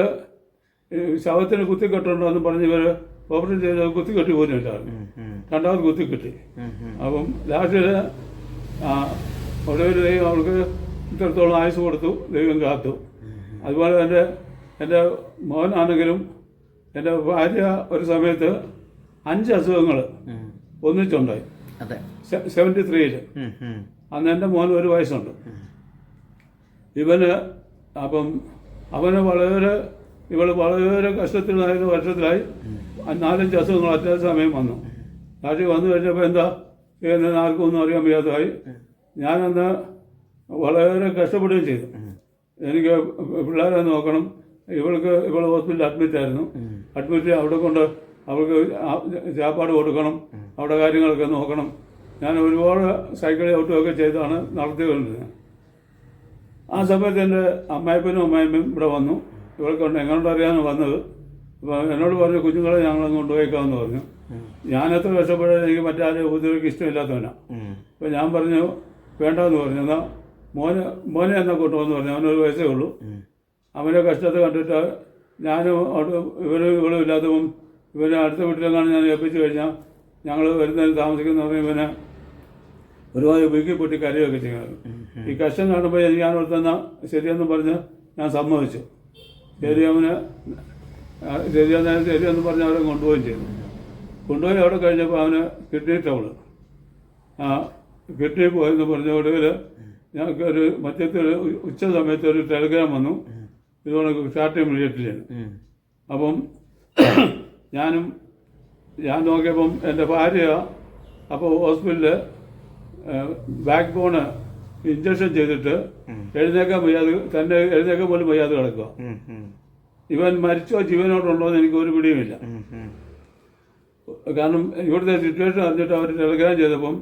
ശവത്തിന് കുത്തിക്കെട്ടുണ്ടോ എന്ന് പറഞ്ഞ് ഇവർ ഓപ്പറേഷൻ ചെയ്ത് കുത്തിക്കെട്ടി പോലും ഇല്ലായിരുന്നു. 2ാമത് കുത്തിക്കെട്ടി. അപ്പം ലാസ്റ്റിൽ ഒടുവിൽ ദൈവം അവൾക്ക് ഇത്രത്തോളം ആയുസ് കൊടുത്തു, ദൈവം കാത്തു. അതുപോലെ തന്നെ എൻ്റെ മോനാണെങ്കിലും എൻ്റെ ഭാര്യ ഒരു സമയത്ത് 5 അസുഖങ്ങൾ ഒന്നിച്ചുണ്ടായി. 73-ൽ. അന്ന് എൻ്റെ മോൻ 1 വയസ്സുണ്ട്. അപ്പം അവന് ഇവൾ വളരെ കഷ്ടത്തിലായിരുന്ന വർഷത്തിലായി 4-5 അസുഖങ്ങൾ ഒറ്റ സമയം വന്നു. നാട്ടിൽ വന്നു കഴിഞ്ഞപ്പോൾ എന്താ ചെയ്യുന്നതെന്ന് ആർക്കും ഒന്നും അറിയാൻ വയ്യാത്തതായി. ഞാനന്ന് വളരെ കഷ്ടപ്പെടുകയും ചെയ്തു. എനിക്ക് പിള്ളേരെ നോക്കണം. ഇവൾ ഹോസ്പിറ്റലിൽ അഡ്മിറ്റായിരുന്നു. അഡ്മിറ്റ് അവിടെ കൊണ്ട് അവൾക്ക് ചാപ്പാട് കൊടുക്കണം, അവിടെ കാര്യങ്ങളൊക്കെ നോക്കണം. ഞാൻ ഒരുപാട് സൈക്കിൾ ഔട്ടുമൊക്കെ ചെയ്താണ് നടത്തിക്കൊണ്ടിരുന്നത്. ആ സമയത്ത് എൻ്റെ അമ്മായിപ്പനും അമ്മായിമ്മയും ഇവിടെ വന്നു. ഇവൾക്കൊണ്ട് എങ്ങോട്ട് അറിയാമെന്ന് വന്നത്. അപ്പോൾ എന്നോട് പറഞ്ഞു കുഞ്ഞുങ്ങളെ ഞങ്ങളങ്ങ് കൊണ്ടുപോയിക്കാമെന്ന് പറഞ്ഞു. ഞാനെത്ര കഷ്ടപ്പെടാൻ എനിക്ക് മറ്റാരും ഉപദ്രവിക്ക് ഇഷ്ടമില്ലാത്തവനാണ്. അപ്പോൾ ഞാൻ പറഞ്ഞു വേണ്ടെന്ന് പറഞ്ഞു. എന്നാൽ മോനെ എന്നാൽ കൊണ്ടുപോകുന്നു പറഞ്ഞു. അവനൊരു വയസ്സേ ഉള്ളൂ. അവൻ്റെ കഷ്ടത്തെ കണ്ടിട്ട് ഞാനും ഇവളും ഇല്ലാത്തപ്പം ഇവനെ അടുത്ത വീട്ടിലെങ്ങാണ് ഞാൻ ഏൽപ്പിച്ചു കഴിഞ്ഞാൽ ഞങ്ങൾ വരുന്നതിന് താമസിക്കുന്ന ഇവനെ ഒരുപാട് വീക്കി പൊട്ടി കരയൊക്കെ ചെയ്യുന്നത്. ഈ കഷ്ടം കാണുമ്പോൾ ഞാൻ ഓർത്തുന്ന ശരിയെന്ന് പറഞ്ഞ് ഞാൻ സമ്മതിച്ചു. ശരിയെന്ന് പറഞ്ഞ് അവരെ കൊണ്ടുപോവുകയും ചെയ്തു. കൊണ്ടുപോയി അവിടെ കഴിഞ്ഞപ്പോൾ അവന് കിഡ്നി ട്രബിള്. കിഡ്നി പോയെന്ന് പറഞ്ഞ ഒടുവിൽ ഞങ്ങൾക്ക് ഒരു മധ്യത്തിൽ ഉച്ച സമയത്ത് ഒരു ടെലിഗ്രാം വന്നു. ഇതുകൊണ്ട് സ്റ്റാർട്ട് ഇമ്മീഡിയറ്റ്ലിയാണ്. അപ്പം ഞാൻ നോക്കിയപ്പം എൻ്റെ ഭാര്യ അപ്പോൾ ഹോസ്പിറ്റലിൽ ബാക്ക് ബോണ് ഇഞ്ചക്ഷൻ ചെയ്തിട്ട് എഴുന്നേക്കാൻ വയ്യാതെ തന്നെ എഴുന്നേക്കാൻ പോലും വയ്യാതെ കിടക്കുക. ഇവൻ മരിച്ചോ ജീവനോടുണ്ടോ എന്ന് എനിക്ക് ഒരു പിടിയുമില്ല. കാരണം ഇവിടുത്തെ സിറ്റുവേഷൻ അറിഞ്ഞിട്ട് അവർ ടെലഗ്രാം ചെയ്തപ്പം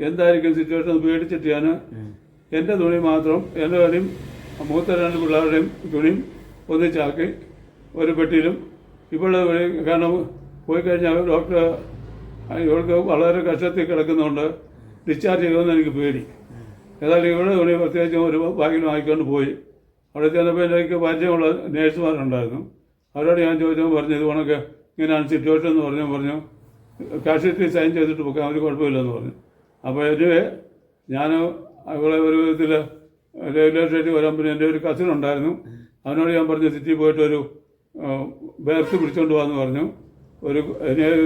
എന്തായിരിക്കും സിറ്റുവേഷൻ പേടിച്ചിട്ട് ഞാൻ എൻ്റെ തുണി മാത്രം എൻ്റെ കാര്യം മൂത്ത 2 പിള്ളേരുടെയും തുണിയും ഒന്നിച്ചാക്കി ഒരു പെട്ടിയിലും ഇവളുടെ തുണി, കാരണം പോയി കഴിഞ്ഞാൽ ഡോക്ടർ ഇവൾക്ക് വളരെ കഷ്ടത്തിൽ കിടക്കുന്നതുകൊണ്ട് ഡിസ്ചാർജ് ചെയ്യുമെന്ന് എനിക്ക് പേടി. ഏതായാലും ഇവിടെ തുണി പ്രത്യേകിച്ചും ഒരു ബാഗിൽ വാങ്ങിക്കൊണ്ട് പോയി. അവിടെ ചെന്നപ്പോൾ എനിക്ക് പരിചയമുള്ള നേഴ്സുമാരുണ്ടായിരുന്നു. അവരോട് ഞാൻ ചോദിച്ചപ്പോൾ പറഞ്ഞു ഇത് കണക്ക് ഇങ്ങനെയാണ് സിറ്റുവേഷൻ എന്ന് പറഞ്ഞു കാഷ്വാലിറ്റി സൈൻ ചെയ്തിട്ട് പോകാൻ ഒരു കുഴപ്പമില്ലെന്ന് പറഞ്ഞു. അപ്പോൾ എനിവേ ഞാൻ അവളെ ഒരു വിധത്തിൽ റെയിൽവേ സ്റ്റേഷനിൽ വരാൻ പിന്നെ എൻ്റെ ഒരു കസിൻ ഉണ്ടായിരുന്നു. അവനോട് ഞാൻ പറഞ്ഞു സിറ്റി പോയിട്ട് ഒരു ബെർത്ത് പിടിച്ചുകൊണ്ട് പോകാമെന്ന് പറഞ്ഞു. ഒരു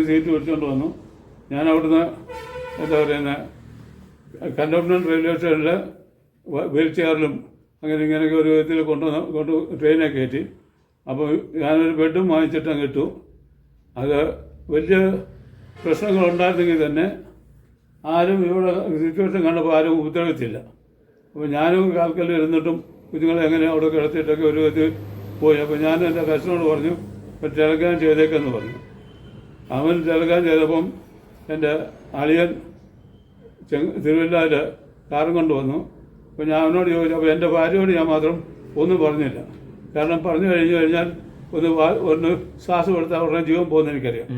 സീറ്റ് പിടിച്ചുകൊണ്ട് വന്നു. ഞാൻ അവിടുന്ന് എന്താ പറയുന്നത് കന്റോൺമെൻറ്റ് റെയിൽവേ സ്റ്റേഷനിൽ വീൽ ചെയറിലും അങ്ങനെ ഇങ്ങനെയൊക്കെ ഒരു വിധത്തിൽ കൊണ്ട് ട്രെയിനെ കയറ്റി. അപ്പോൾ ഞാനൊരു ബെഡും വാങ്ങിച്ചിട്ട് അങ്ങ് ഇട്ടു. അത് വലിയ പ്രശ്നങ്ങളുണ്ടായിരുന്നെങ്കിൽ തന്നെ ആരും ഇവിടെ സിറ്റുവേഷൻ കണ്ടപ്പോൾ ആരും ഉപദ്രവിച്ചില്ല. അപ്പോൾ ഞാനും കാൽക്കല്ലിൽ ഇരുന്നിട്ടും കുഞ്ഞുങ്ങളെ എങ്ങനെ അവിടെ കിടത്തിയിട്ടൊക്കെ ഒരു വിധത്തിൽ പോയി. അപ്പോൾ ഞാൻ എൻ്റെ കസ്റ്റനോട് പറഞ്ഞു ടെലഗ്രാം ചെയ്തേക്കെന്ന് പറഞ്ഞു. അവൻ ടെലഗ്രാം ചെയ്തപ്പം എൻ്റെ അളിയൻ തിരുവല്ലയിൽ കാറും കൊണ്ടുവന്നു. അപ്പോൾ ഞാൻ അവനോട് ചോദിച്ചു. അപ്പോൾ എൻ്റെ ഭാര്യയോട് ഞാൻ മാത്രം ഒന്നും പറഞ്ഞില്ല. കാരണം പറഞ്ഞു കഴിഞ്ഞാൽ ഒന്ന് ശ്വാസം എടുത്താൽ ഉടനെ ജീവൻ പോകുന്ന എനിക്കറിയാം.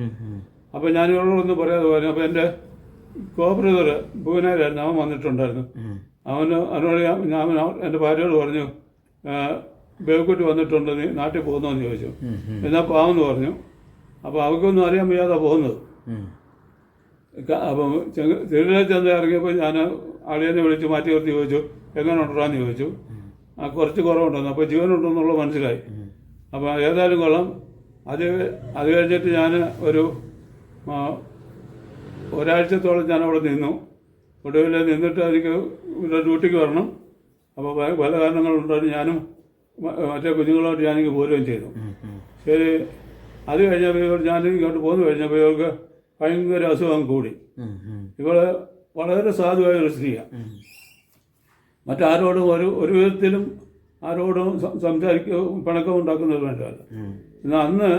അപ്പോൾ ഞാൻ ഇവരോടൊന്നും പറയാതെ പറഞ്ഞു. അപ്പോൾ എൻ്റെ കോബ്രദർ പൂനാരായിരുന്നു, അവൻ വന്നിട്ടുണ്ടായിരുന്നു. അവനോട് ഞാൻ എൻ്റെ ഭാര്യയോട് പറഞ്ഞു ബേക്കുട്ടി വന്നിട്ടുണ്ട്, നീ നാട്ടിൽ പോകുന്നതെന്ന് ചോദിച്ചു. എന്നാൽ പോകാമെന്ന് പറഞ്ഞു. അപ്പോൾ അവൾക്കൊന്നും അറിയാൻ വയ്യാതെ പോകുന്നത്. അപ്പം തിരുവല്ല ചെന്ന് ഇറങ്ങിയപ്പോൾ ഞാൻ അളിയനെ വിളിച്ച് മാറ്റി നിർത്തി ചോദിച്ചു എങ്ങനെ ഉണ്ടോന്ന് ചോദിച്ചു. കുറച്ച് കുറവുണ്ടെന്ന്. അപ്പോൾ ജീവനുണ്ടെന്നുള്ളത് മനസ്സിലായി. അപ്പോൾ ഏതായാലും കൊള്ളാം. അത് കഴിഞ്ഞിട്ട് ഞാൻ ഒരാഴ്ചത്തോളം ഞാൻ അവിടെ നിന്നു. ഒടുവിൽ നിന്നിട്ട് എനിക്ക് ഡ്യൂട്ടിക്ക് വരണം. അപ്പോൾ പല കാരണങ്ങളുണ്ടായിരുന്നു. ഞാനും മറ്റേ കുഞ്ഞുങ്ങളോട് ഞാനിങ്ങ് പോരുകയും ചെയ്തു. ശരി, അത് കഴിഞ്ഞപ്പോൾ ഞാൻ ഇങ്ങോട്ട് പോന്നു കഴിഞ്ഞപ്പോൾ ഇവർക്ക് ഭയങ്കര അസുഖം കൂടി. ഇവള് വളരെ സാധുവായ ഒരു സ്ത്രീയാണ്. മറ്റാരോടും ഒരു വിധത്തിലും ആരോടും പിണക്കം ഉണ്ടാക്കുന്നത് വേണ്ടതല്ല. എന്നാൽ അന്ന്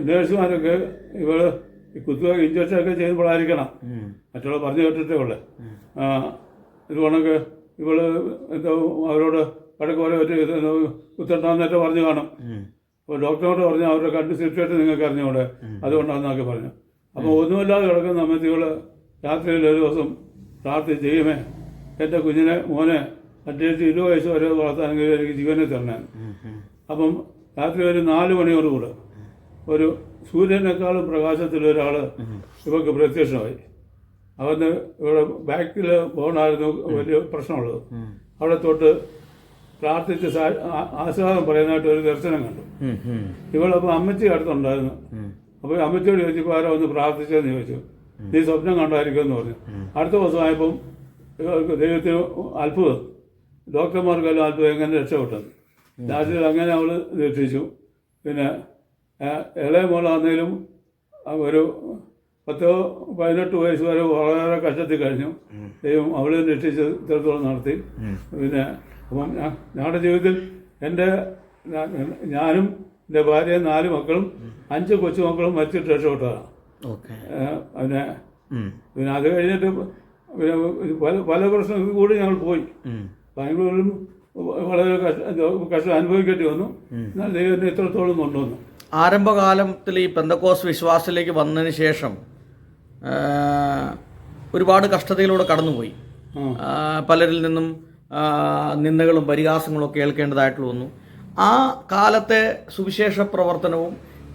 നേഴ്സുമാരൊക്കെ ഇവള് കുത്തുക ഇഞ്ചക്ഷനൊക്കെ ചെയ്യുമ്പോഴായിരിക്കണം മറ്റുള്ള പറഞ്ഞു കേട്ടിട്ടേ ഉള്ളേ. ഇത് കണക്ക് ഇവള് എന്തോ അവരോട് വടക്ക് പോലെ കുത്തണ്ടെന്നൊക്കെ പറഞ്ഞു കാണും. അപ്പോൾ ഡോക്ടറോട് പറഞ്ഞു അവരുടെ കണ്ട് സിറ്റുവേഷൻ നിങ്ങൾക്ക് അറിഞ്ഞൂടെ, അതുകൊണ്ടാണെന്നൊക്കെ പറഞ്ഞു. അപ്പോൾ ഒന്നുമില്ലാതെ കിടക്കുന്ന സമയത്ത് ഇവള് രാത്രിയിൽ ഒരു ദിവസം പ്രാർത്ഥിച്ച് ചെയ്യുമേ എൻ്റെ കുഞ്ഞിനെ മോനെ അറ്റ്ലീസ്റ്റ് 20 വയസ്സ് വരെ വളർത്താനെങ്കിൽ എനിക്ക് ജീവനെ തരണേ. അപ്പം രാത്രി ഒരു 4 മണിയോടുകൂടെ ഒരു സൂര്യനേക്കാളും പ്രകാശത്തിലൊരാൾ ഇവർക്ക് പ്രത്യക്ഷമായി. അവന് ഇവിടെ ബാക്കിൽ ബോണായിരുന്നു വലിയ പ്രശ്നമുള്ളത്. അവിടെ തൊട്ട് പ്രാർത്ഥിച്ച് ആശീർവാദം പറയുന്നതായിട്ട് ഒരു ദർശനം കണ്ടു. ഇവളപ്പോൾ അമ്മച്ചി അടുത്തുണ്ടായിരുന്നു. അപ്പോൾ അമ്മച്ചിയോട് ചോദിച്ചപ്പോൾ ആരോ ഒന്ന് പ്രാർത്ഥിച്ചതെന്ന് ചോദിച്ചു. നീ സ്വപ്നം കണ്ടായിരിക്കുമെന്ന് പറഞ്ഞു. അടുത്ത ദിവസമായപ്പം ദൈവത്തിന് അത്ഭുതം, ഡോക്ടർമാർക്കെല്ലാം അത്ഭുതം എങ്ങനെ രക്ഷപ്പെട്ടത്. ലാസ്റ്റിൽ അങ്ങനെ അവൾ രക്ഷിച്ചു. പിന്നെ ഇളയ മോളാണെങ്കിലും ഒരു 10-18 വയസ്സ് വരെ വളരെ കഷ്ടത്തിൽ കഴിഞ്ഞു. ദൈവം അവളെ രക്ഷിച്ച് ഇത്രത്തോളം നടത്തി. പിന്നെ അപ്പം ഞങ്ങളുടെ ജീവിതത്തിൽ ഞാനും എൻ്റെ ഭാര്യയും 4 മക്കളും 5 കൊച്ചുമക്കളും മരിച്ചിട്ട് രക്ഷപ്പെട്ടതാണ്. പിന്നെ അത് കഴിഞ്ഞിട്ട് പിന്നെ പല പ്രശ്നങ്ങൾ കൂടി ഞങ്ങൾ പോയി. ബാംഗ്ലൂരിലും വളരെ കഷ്ടം അനുഭവിക്കേണ്ടി വന്നു. എന്നാൽ ദൈവത്തിന് ഇത്രത്തോളം കൊണ്ടുവന്നു. ആരംഭകാലത്തിൽ ഈ പെന്തക്കോസ് വിശ്വാസത്തിലേക്ക് വന്നതിന് ശേഷം ഒരുപാട് കഷ്ടതയിലൂടെ കടന്നുപോയി. പലരിൽ നിന്നും നിന്ദകളും പരിഹാസങ്ങളും ഒക്കെ കേൾക്കേണ്ടതായിട്ട് വന്നു. ആ കാലത്തെ സുവിശേഷ പ്രവർത്തനവും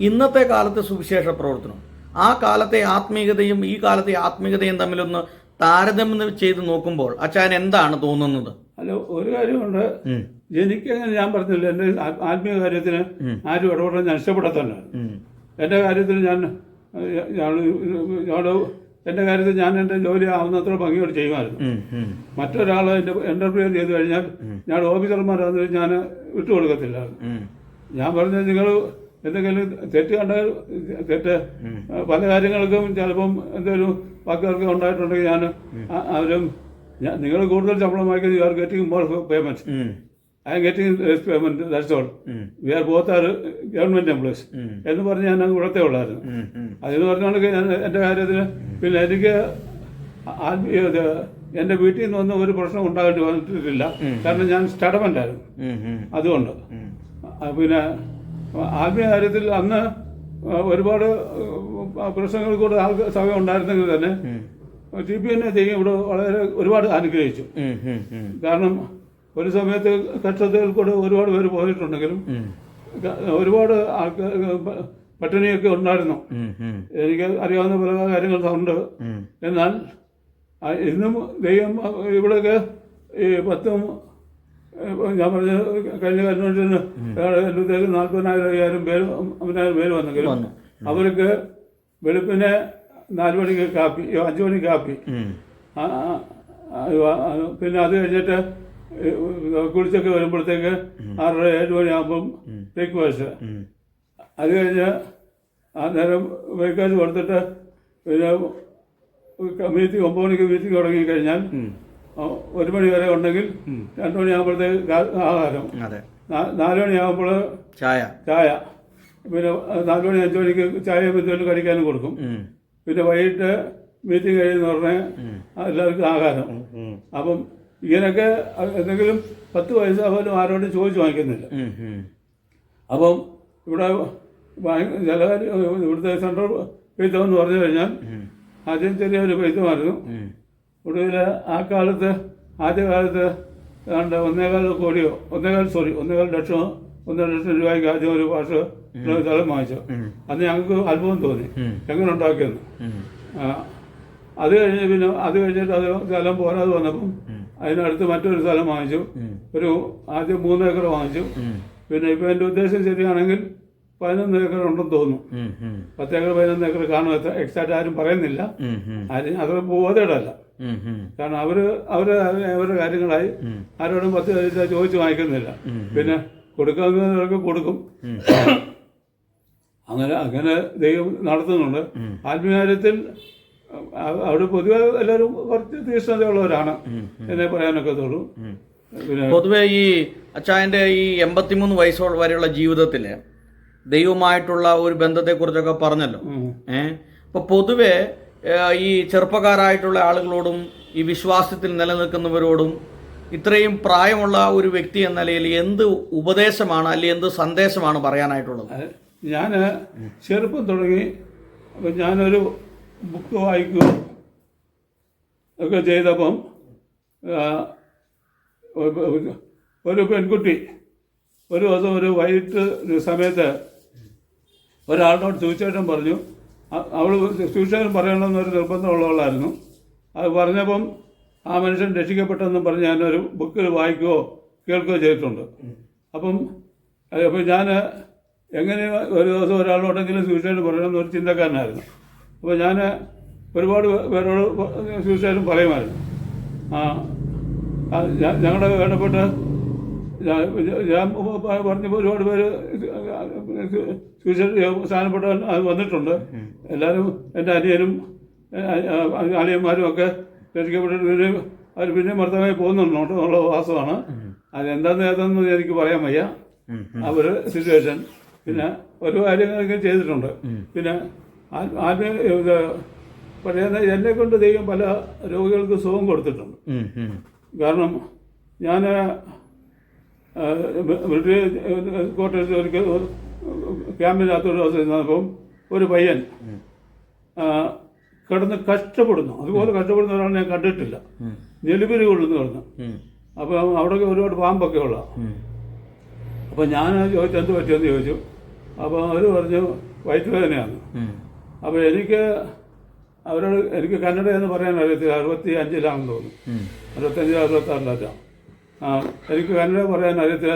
ഇന്നത്തെ കാലത്തെ സുവിശേഷ പ്രവർത്തനവും, ആ കാലത്തെ ആത്മീയതയും ഈ കാലത്തെ ആത്മീയതയും തമ്മിലൊന്ന് താരതമ്യം ചെയ്ത് നോക്കുമ്പോൾ അച്ചായൻ എന്താണ് തോന്നുന്നത്? അല്ല, ഒരു കാര്യമുണ്ട്. എനിക്കങ്ങനെ ഞാൻ പറഞ്ഞില്ല, എൻ്റെ ആത്മീയ കാര്യത്തിന് ആരും ഇടപെടാൻ ഞാൻ ഇഷ്ടപ്പെടത്തന്നെ. എൻ്റെ കാര്യത്തിൽ എൻ്റെ കാര്യത്തിൽ ഞാൻ എൻ്റെ ജോലി ആവുന്നത്ര ഭംഗിയോട് ചെയ്യുമായിരുന്നു. മറ്റൊരാൾ എൻ്റെ എൻ്റർപ്രൈസ് ചെയ്ത് കഴിഞ്ഞാൽ ഞാൻ ഓഫീസർമാരാണെന്ന് ഞാൻ വിട്ടുകൊടുക്കത്തില്ലായിരുന്നു. ഞാൻ പറഞ്ഞത് നിങ്ങൾ എന്തെങ്കിലും തെറ്റ് കണ്ടാൽ തെറ്റ്, പല കാര്യങ്ങൾക്കും ചിലപ്പം എന്തെങ്കിലും വാക്കുകൾക്ക് ഉണ്ടായിട്ടുണ്ടെങ്കിൽ ഞാൻ അവരും നിങ്ങൾ കൂടുതൽ ശമ്പളം വാങ്ങിക്കുന്നത് you are getting more payment. I am getting less payment, that's all. We are both are government employees എന്ന് പറഞ്ഞ് ഞാൻ അങ്ങ് ഇവിടത്തെ ഉള്ളായിരുന്നു. അതെന്ന് പറഞ്ഞുകൊണ്ട് ഞാൻ എൻ്റെ കാര്യത്തിന് പിന്നെ എനിക്ക് എൻ്റെ വീട്ടിൽ നിന്നൊന്നും ഒരു പ്രശ്നം ഉണ്ടാകേണ്ടി വന്നിട്ടില്ല. കാരണം ഞാൻ സ്റ്റഡമെൻ്റായിരുന്നു. അതുകൊണ്ട് പിന്നെ ആത്മീയ കാര്യത്തിൽ അന്ന് ഒരുപാട് പ്രശ്നങ്ങൾ കൂടെ സമയം ഉണ്ടായിരുന്നെങ്കിൽ തന്നെ TPN ഇവിടെ ഒരുപാട് അനുഗ്രഹിച്ചു. കാരണം ഒരു സമയത്ത് കഷ്ടതയിൽ കൂടെ ഒരുപാട് പേര് പോയിട്ടുണ്ടെങ്കിലും ഒരുപാട് ആൾക്കാർ പട്ടിണിയൊക്കെ ഉണ്ടായിരുന്നു. എനിക്ക് അറിയാവുന്ന പല കാര്യങ്ങളുണ്ട്. എന്നാൽ ഇന്നും ദൈവം ഇവിടെയൊക്കെ ഈ 10 ഞാൻ പറഞ്ഞ കഴിഞ്ഞ കൺവെൻഷന് 40,000 പേര് വന്നെങ്കിലും അവർക്ക് വെളുപ്പിനെ 4 മണിക്ക് കാപ്പി, 5 മണിക്ക് കാപ്പി, പിന്നെ അത് കഴിഞ്ഞിട്ട് കുളിച്ചൊക്കെ വരുമ്പോഴത്തേക്ക് 6:30-7 മണിയാകുമ്പം ബ്രേക്ക്ഫാസ്റ്റ്. അത് കഴിഞ്ഞ് നേരം ബ്രേക്ക്ഫാസ്റ്റ് കൊടുത്തിട്ട് പിന്നെ മീറ്റിംഗ് 9 മണിക്ക് മീറ്റിംഗ് തുടങ്ങിക്കഴിഞ്ഞാൽ 1 മണി വരെ ഉണ്ടെങ്കിൽ 2 മണിയാകുമ്പോഴത്തേക്ക് ആഹാരം, 4 മണിയാകുമ്പോൾ ചായ, പിന്നെ 4 മണി 5 മണിക്ക് ചായ എന്തെങ്കിലും കഴിക്കാനും കൊടുക്കും. പിന്നെ വൈകിട്ട് മീറ്റിംഗ് കഴിയുന്ന ഉടനെ എല്ലാവർക്കും ആഹാരം. അപ്പം ഇങ്ങനെയൊക്കെ എന്തെങ്കിലും 10 പൈസ പോലും ആരോടും ചോദിച്ചു വാങ്ങിക്കുന്നില്ല. അപ്പം ഇവിടെ ചില ഇവിടുത്തെ സെൻട്രൽ പെയ്ത്തം എന്ന് പറഞ്ഞു കഴിഞ്ഞാൽ ആദ്യം ചെറിയൊരു പെയ്ത്തമായിരുന്നു. ഒടുവിൽ ആദ്യകാലത്ത് 1.5 ലക്ഷം രൂപയ്ക്ക് ആദ്യം ഒരു ഭാഷ സ്ഥലം വാങ്ങിച്ചു. അന്ന് ഞങ്ങൾക്ക് അത്ഭുതം തോന്നി എങ്ങനെ ഉണ്ടാക്കിയെന്ന്. അത് കഴിഞ്ഞിട്ട് അത് സ്ഥലം പോരാതെ വന്നപ്പം അതിനടുത്ത് മറ്റൊരു സ്ഥലം വാങ്ങിച്ചു. ആദ്യം 3 ഏക്കർ വാങ്ങിച്ചു. പിന്നെ ഇപ്പം എൻ്റെ ഉദ്ദേശം ശരിയാണെങ്കിൽ 11 ഏക്കർ ഉണ്ടെന്ന് തോന്നുന്നു. 10 ഏക്കർ 11 ഏക്കർ കാണും. എക്സാക്റ്റ് ആരും പറയുന്നില്ല. അത് ബോധേടല്ല. കാരണം അവരുടെ കാര്യങ്ങളായി ആരോടും 10 പൈസ ചോദിച്ചു വാങ്ങിക്കുന്നില്ല. പിന്നെ കൊടുക്കാവുന്നവർക്ക് കൊടുക്കും. അങ്ങനെ ദൈവം നടത്തുന്നുണ്ട്. ആത്മീയകാര്യത്തിൽ അവിടെ പൊതുവെ എല്ലാവരും കുറച്ച് തീഷ്ണതയുള്ളവരാണ് എന്നെ പറയാനൊക്കെ തോന്നും. പിന്നെ പൊതുവെ ഈ അച്ചായന്റെ ഈ 83 വയസ്സോട് വരെയുള്ള ജീവിതത്തില് ദൈവമായിട്ടുള്ള ഒരു ബന്ധത്തെക്കുറിച്ചൊക്കെ പറഞ്ഞല്ലോ. അപ്പൊ പൊതുവെ ഈ ചെറുപ്പക്കാരായിട്ടുള്ള ആളുകളോടും ഈ വിശ്വാസത്തിൽ നിലനിൽക്കുന്നവരോടും ഇത്രയും പ്രായമുള്ള ഒരു വ്യക്തി എന്ന നിലയിൽ എന്ത് ഉപദേശമാണ് അല്ലെങ്കിൽ എന്ത് സന്ദേശമാണ് പറയാനായിട്ടുള്ളത്? ഞാൻ ചെറുപ്പം തുടങ്ങി ഞാനൊരു ബുക്ക് വായിക്കുക ഒക്കെ ചെയ്തപ്പം ഒരു പെൺകുട്ടി ഒരു ദിവസം ഒരു വൈകിട്ട് സമയത്ത് ഒരാളിനോട് സുവിശേഷം പറഞ്ഞു. അവൾ സുവിശേഷം പറയണമെന്നൊരു നിർബന്ധമുള്ളവളായിരുന്നു. അത് പറഞ്ഞപ്പം ആ മനുഷ്യൻ രക്ഷിക്കപ്പെട്ടെന്നും പറഞ്ഞ് ഞാനൊരു ബുക്കിൽ വായിക്കുകയോ കേൾക്കുകയോ ചെയ്തിട്ടുണ്ട്. അപ്പം ഞാൻ എങ്ങനെ ഒരു ദിവസം ഒരാളോടെങ്കിലും സുവിശേഷം പറയണമെന്നൊരു ചിന്തക്കാരനായിരുന്നു. അപ്പോൾ ഞാൻ ഒരുപാട് പേരോട് സുവിശേഷം പറയുമായിരുന്നു. ഞങ്ങളുടെ വേണ്ടപ്പെട്ട് ഞാൻ പറഞ്ഞപ്പോൾ ഒരുപാട് പേര് സ്ഥാനപ്പെട്ട വന്നിട്ടുണ്ട്. എല്ലാവരും എൻ്റെ അനിയനും അളിയന്മാരും ഒക്കെ രക്ഷിക്കപ്പെട്ടിട്ട് അവർ പിന്നെ മർദ്ദമായി പോകുന്നുണ്ടോ എന്നുള്ള വാസമാണ്. അതെന്താന്ന് എനിക്ക് പറയാൻ വയ്യ. അവർ സിറ്റുവേഷൻ പിന്നെ ഒരു കാര്യങ്ങളൊക്കെ ചെയ്തിട്ടുണ്ട്. പിന്നെ പറയുന്ന എന്നെ കൊണ്ട് ദൈവം പല രോഗികൾക്ക് സുഖം കൊടുത്തിട്ടുണ്ട്. കാരണം ഞാൻ മിലിറ്ററി ക്വാർട്ടേഴ്സിൽ ഒരിക്കൽ ക്യാമ്പിനകത്തൊരു ദിവസം ഇരുന്നപ്പം ഒരു പയ്യൻ കിടന്ന് കഷ്ടപ്പെടുന്നു. അതുപോലെ കഷ്ടപ്പെടുന്ന ഒരാൾ ഞാൻ കണ്ടിട്ടില്ല. ഞെളിപിരി കൊള്ളുന്നു കിടന്നു. അപ്പം അവിടെ ഒരുപാട് പാമ്പൊക്കെ ഉള്ള. അപ്പം ഞാൻ ചോദിച്ചു എന്ത് പറ്റിയെന്ന് ചോദിച്ചു. അപ്പോൾ അവർ പറഞ്ഞു വയറ്റുവേദനയാണ്. അപ്പോൾ എനിക്ക് കന്നഡ എന്ന് പറയാൻ അറിയത്തില്ല. 65-ലാണെന്ന് തോന്നുന്നു. 65-66-ലാണ്. എനിക്ക് കന്നഡ പറയാൻ അറിയത്തില്ല.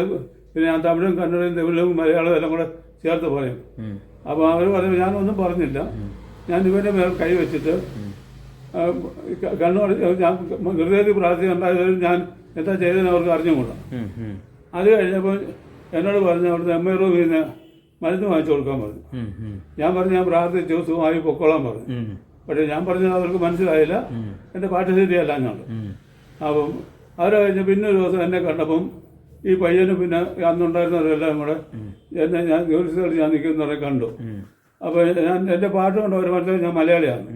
പിന്നെ ഞാൻ തമിഴും തമിഴും മലയാളം എല്ലാം കൂടെ ചേർത്ത് പറയും. അപ്പോൾ അവർ പറഞ്ഞു ഞാനൊന്നും പറഞ്ഞില്ല. ഞാൻ ഇവൻ്റെ മേൽ കൈ വെച്ചിട്ട് കണ്ണോട് ഞാൻ ഹൃദയത്തിൽ പ്രാർത്ഥിക്കുന്നുണ്ടായതും ഞാൻ എന്താ ചെയ്തതെന്ന് അവർക്ക് അറിഞ്ഞുകൂടാ. അത് കഴിഞ്ഞപ്പോൾ എന്നോട് പറഞ്ഞു അവിടുന്ന് MI റൂമിൽ നിന്ന് മരുന്ന് വാങ്ങിച്ചു കൊടുക്കാൻ പറഞ്ഞു. ഞാൻ പറഞ്ഞു ഞാൻ പ്രാർത്ഥിച്ചു സുഖമായി പൊക്കോളാൻ പറഞ്ഞു. പക്ഷേ ഞാൻ പറഞ്ഞത് അവർക്ക് മനസ്സിലായില്ല. എൻ്റെ പാട്ട് ശരിയല്ല എന്നുണ്ട്. അപ്പം അവരെ കഴിഞ്ഞ് പിന്നെ ഒരു ദിവസം എന്നെ കണ്ടപ്പം ഈ പയ്യന് പിന്നെ അന്നുണ്ടായിരുന്നവരെല്ലാം കൂടെ എന്നെ ഞാൻ ജോലി സ്ഥലത്ത് ഞാൻ നിൽക്കുന്നവരെ കണ്ടു. അപ്പോൾ ഞാൻ എൻ്റെ പാട്ട് കൊണ്ട് അവർ മനസ്സിലാക്കി ഞാൻ മലയാളിയാണ്.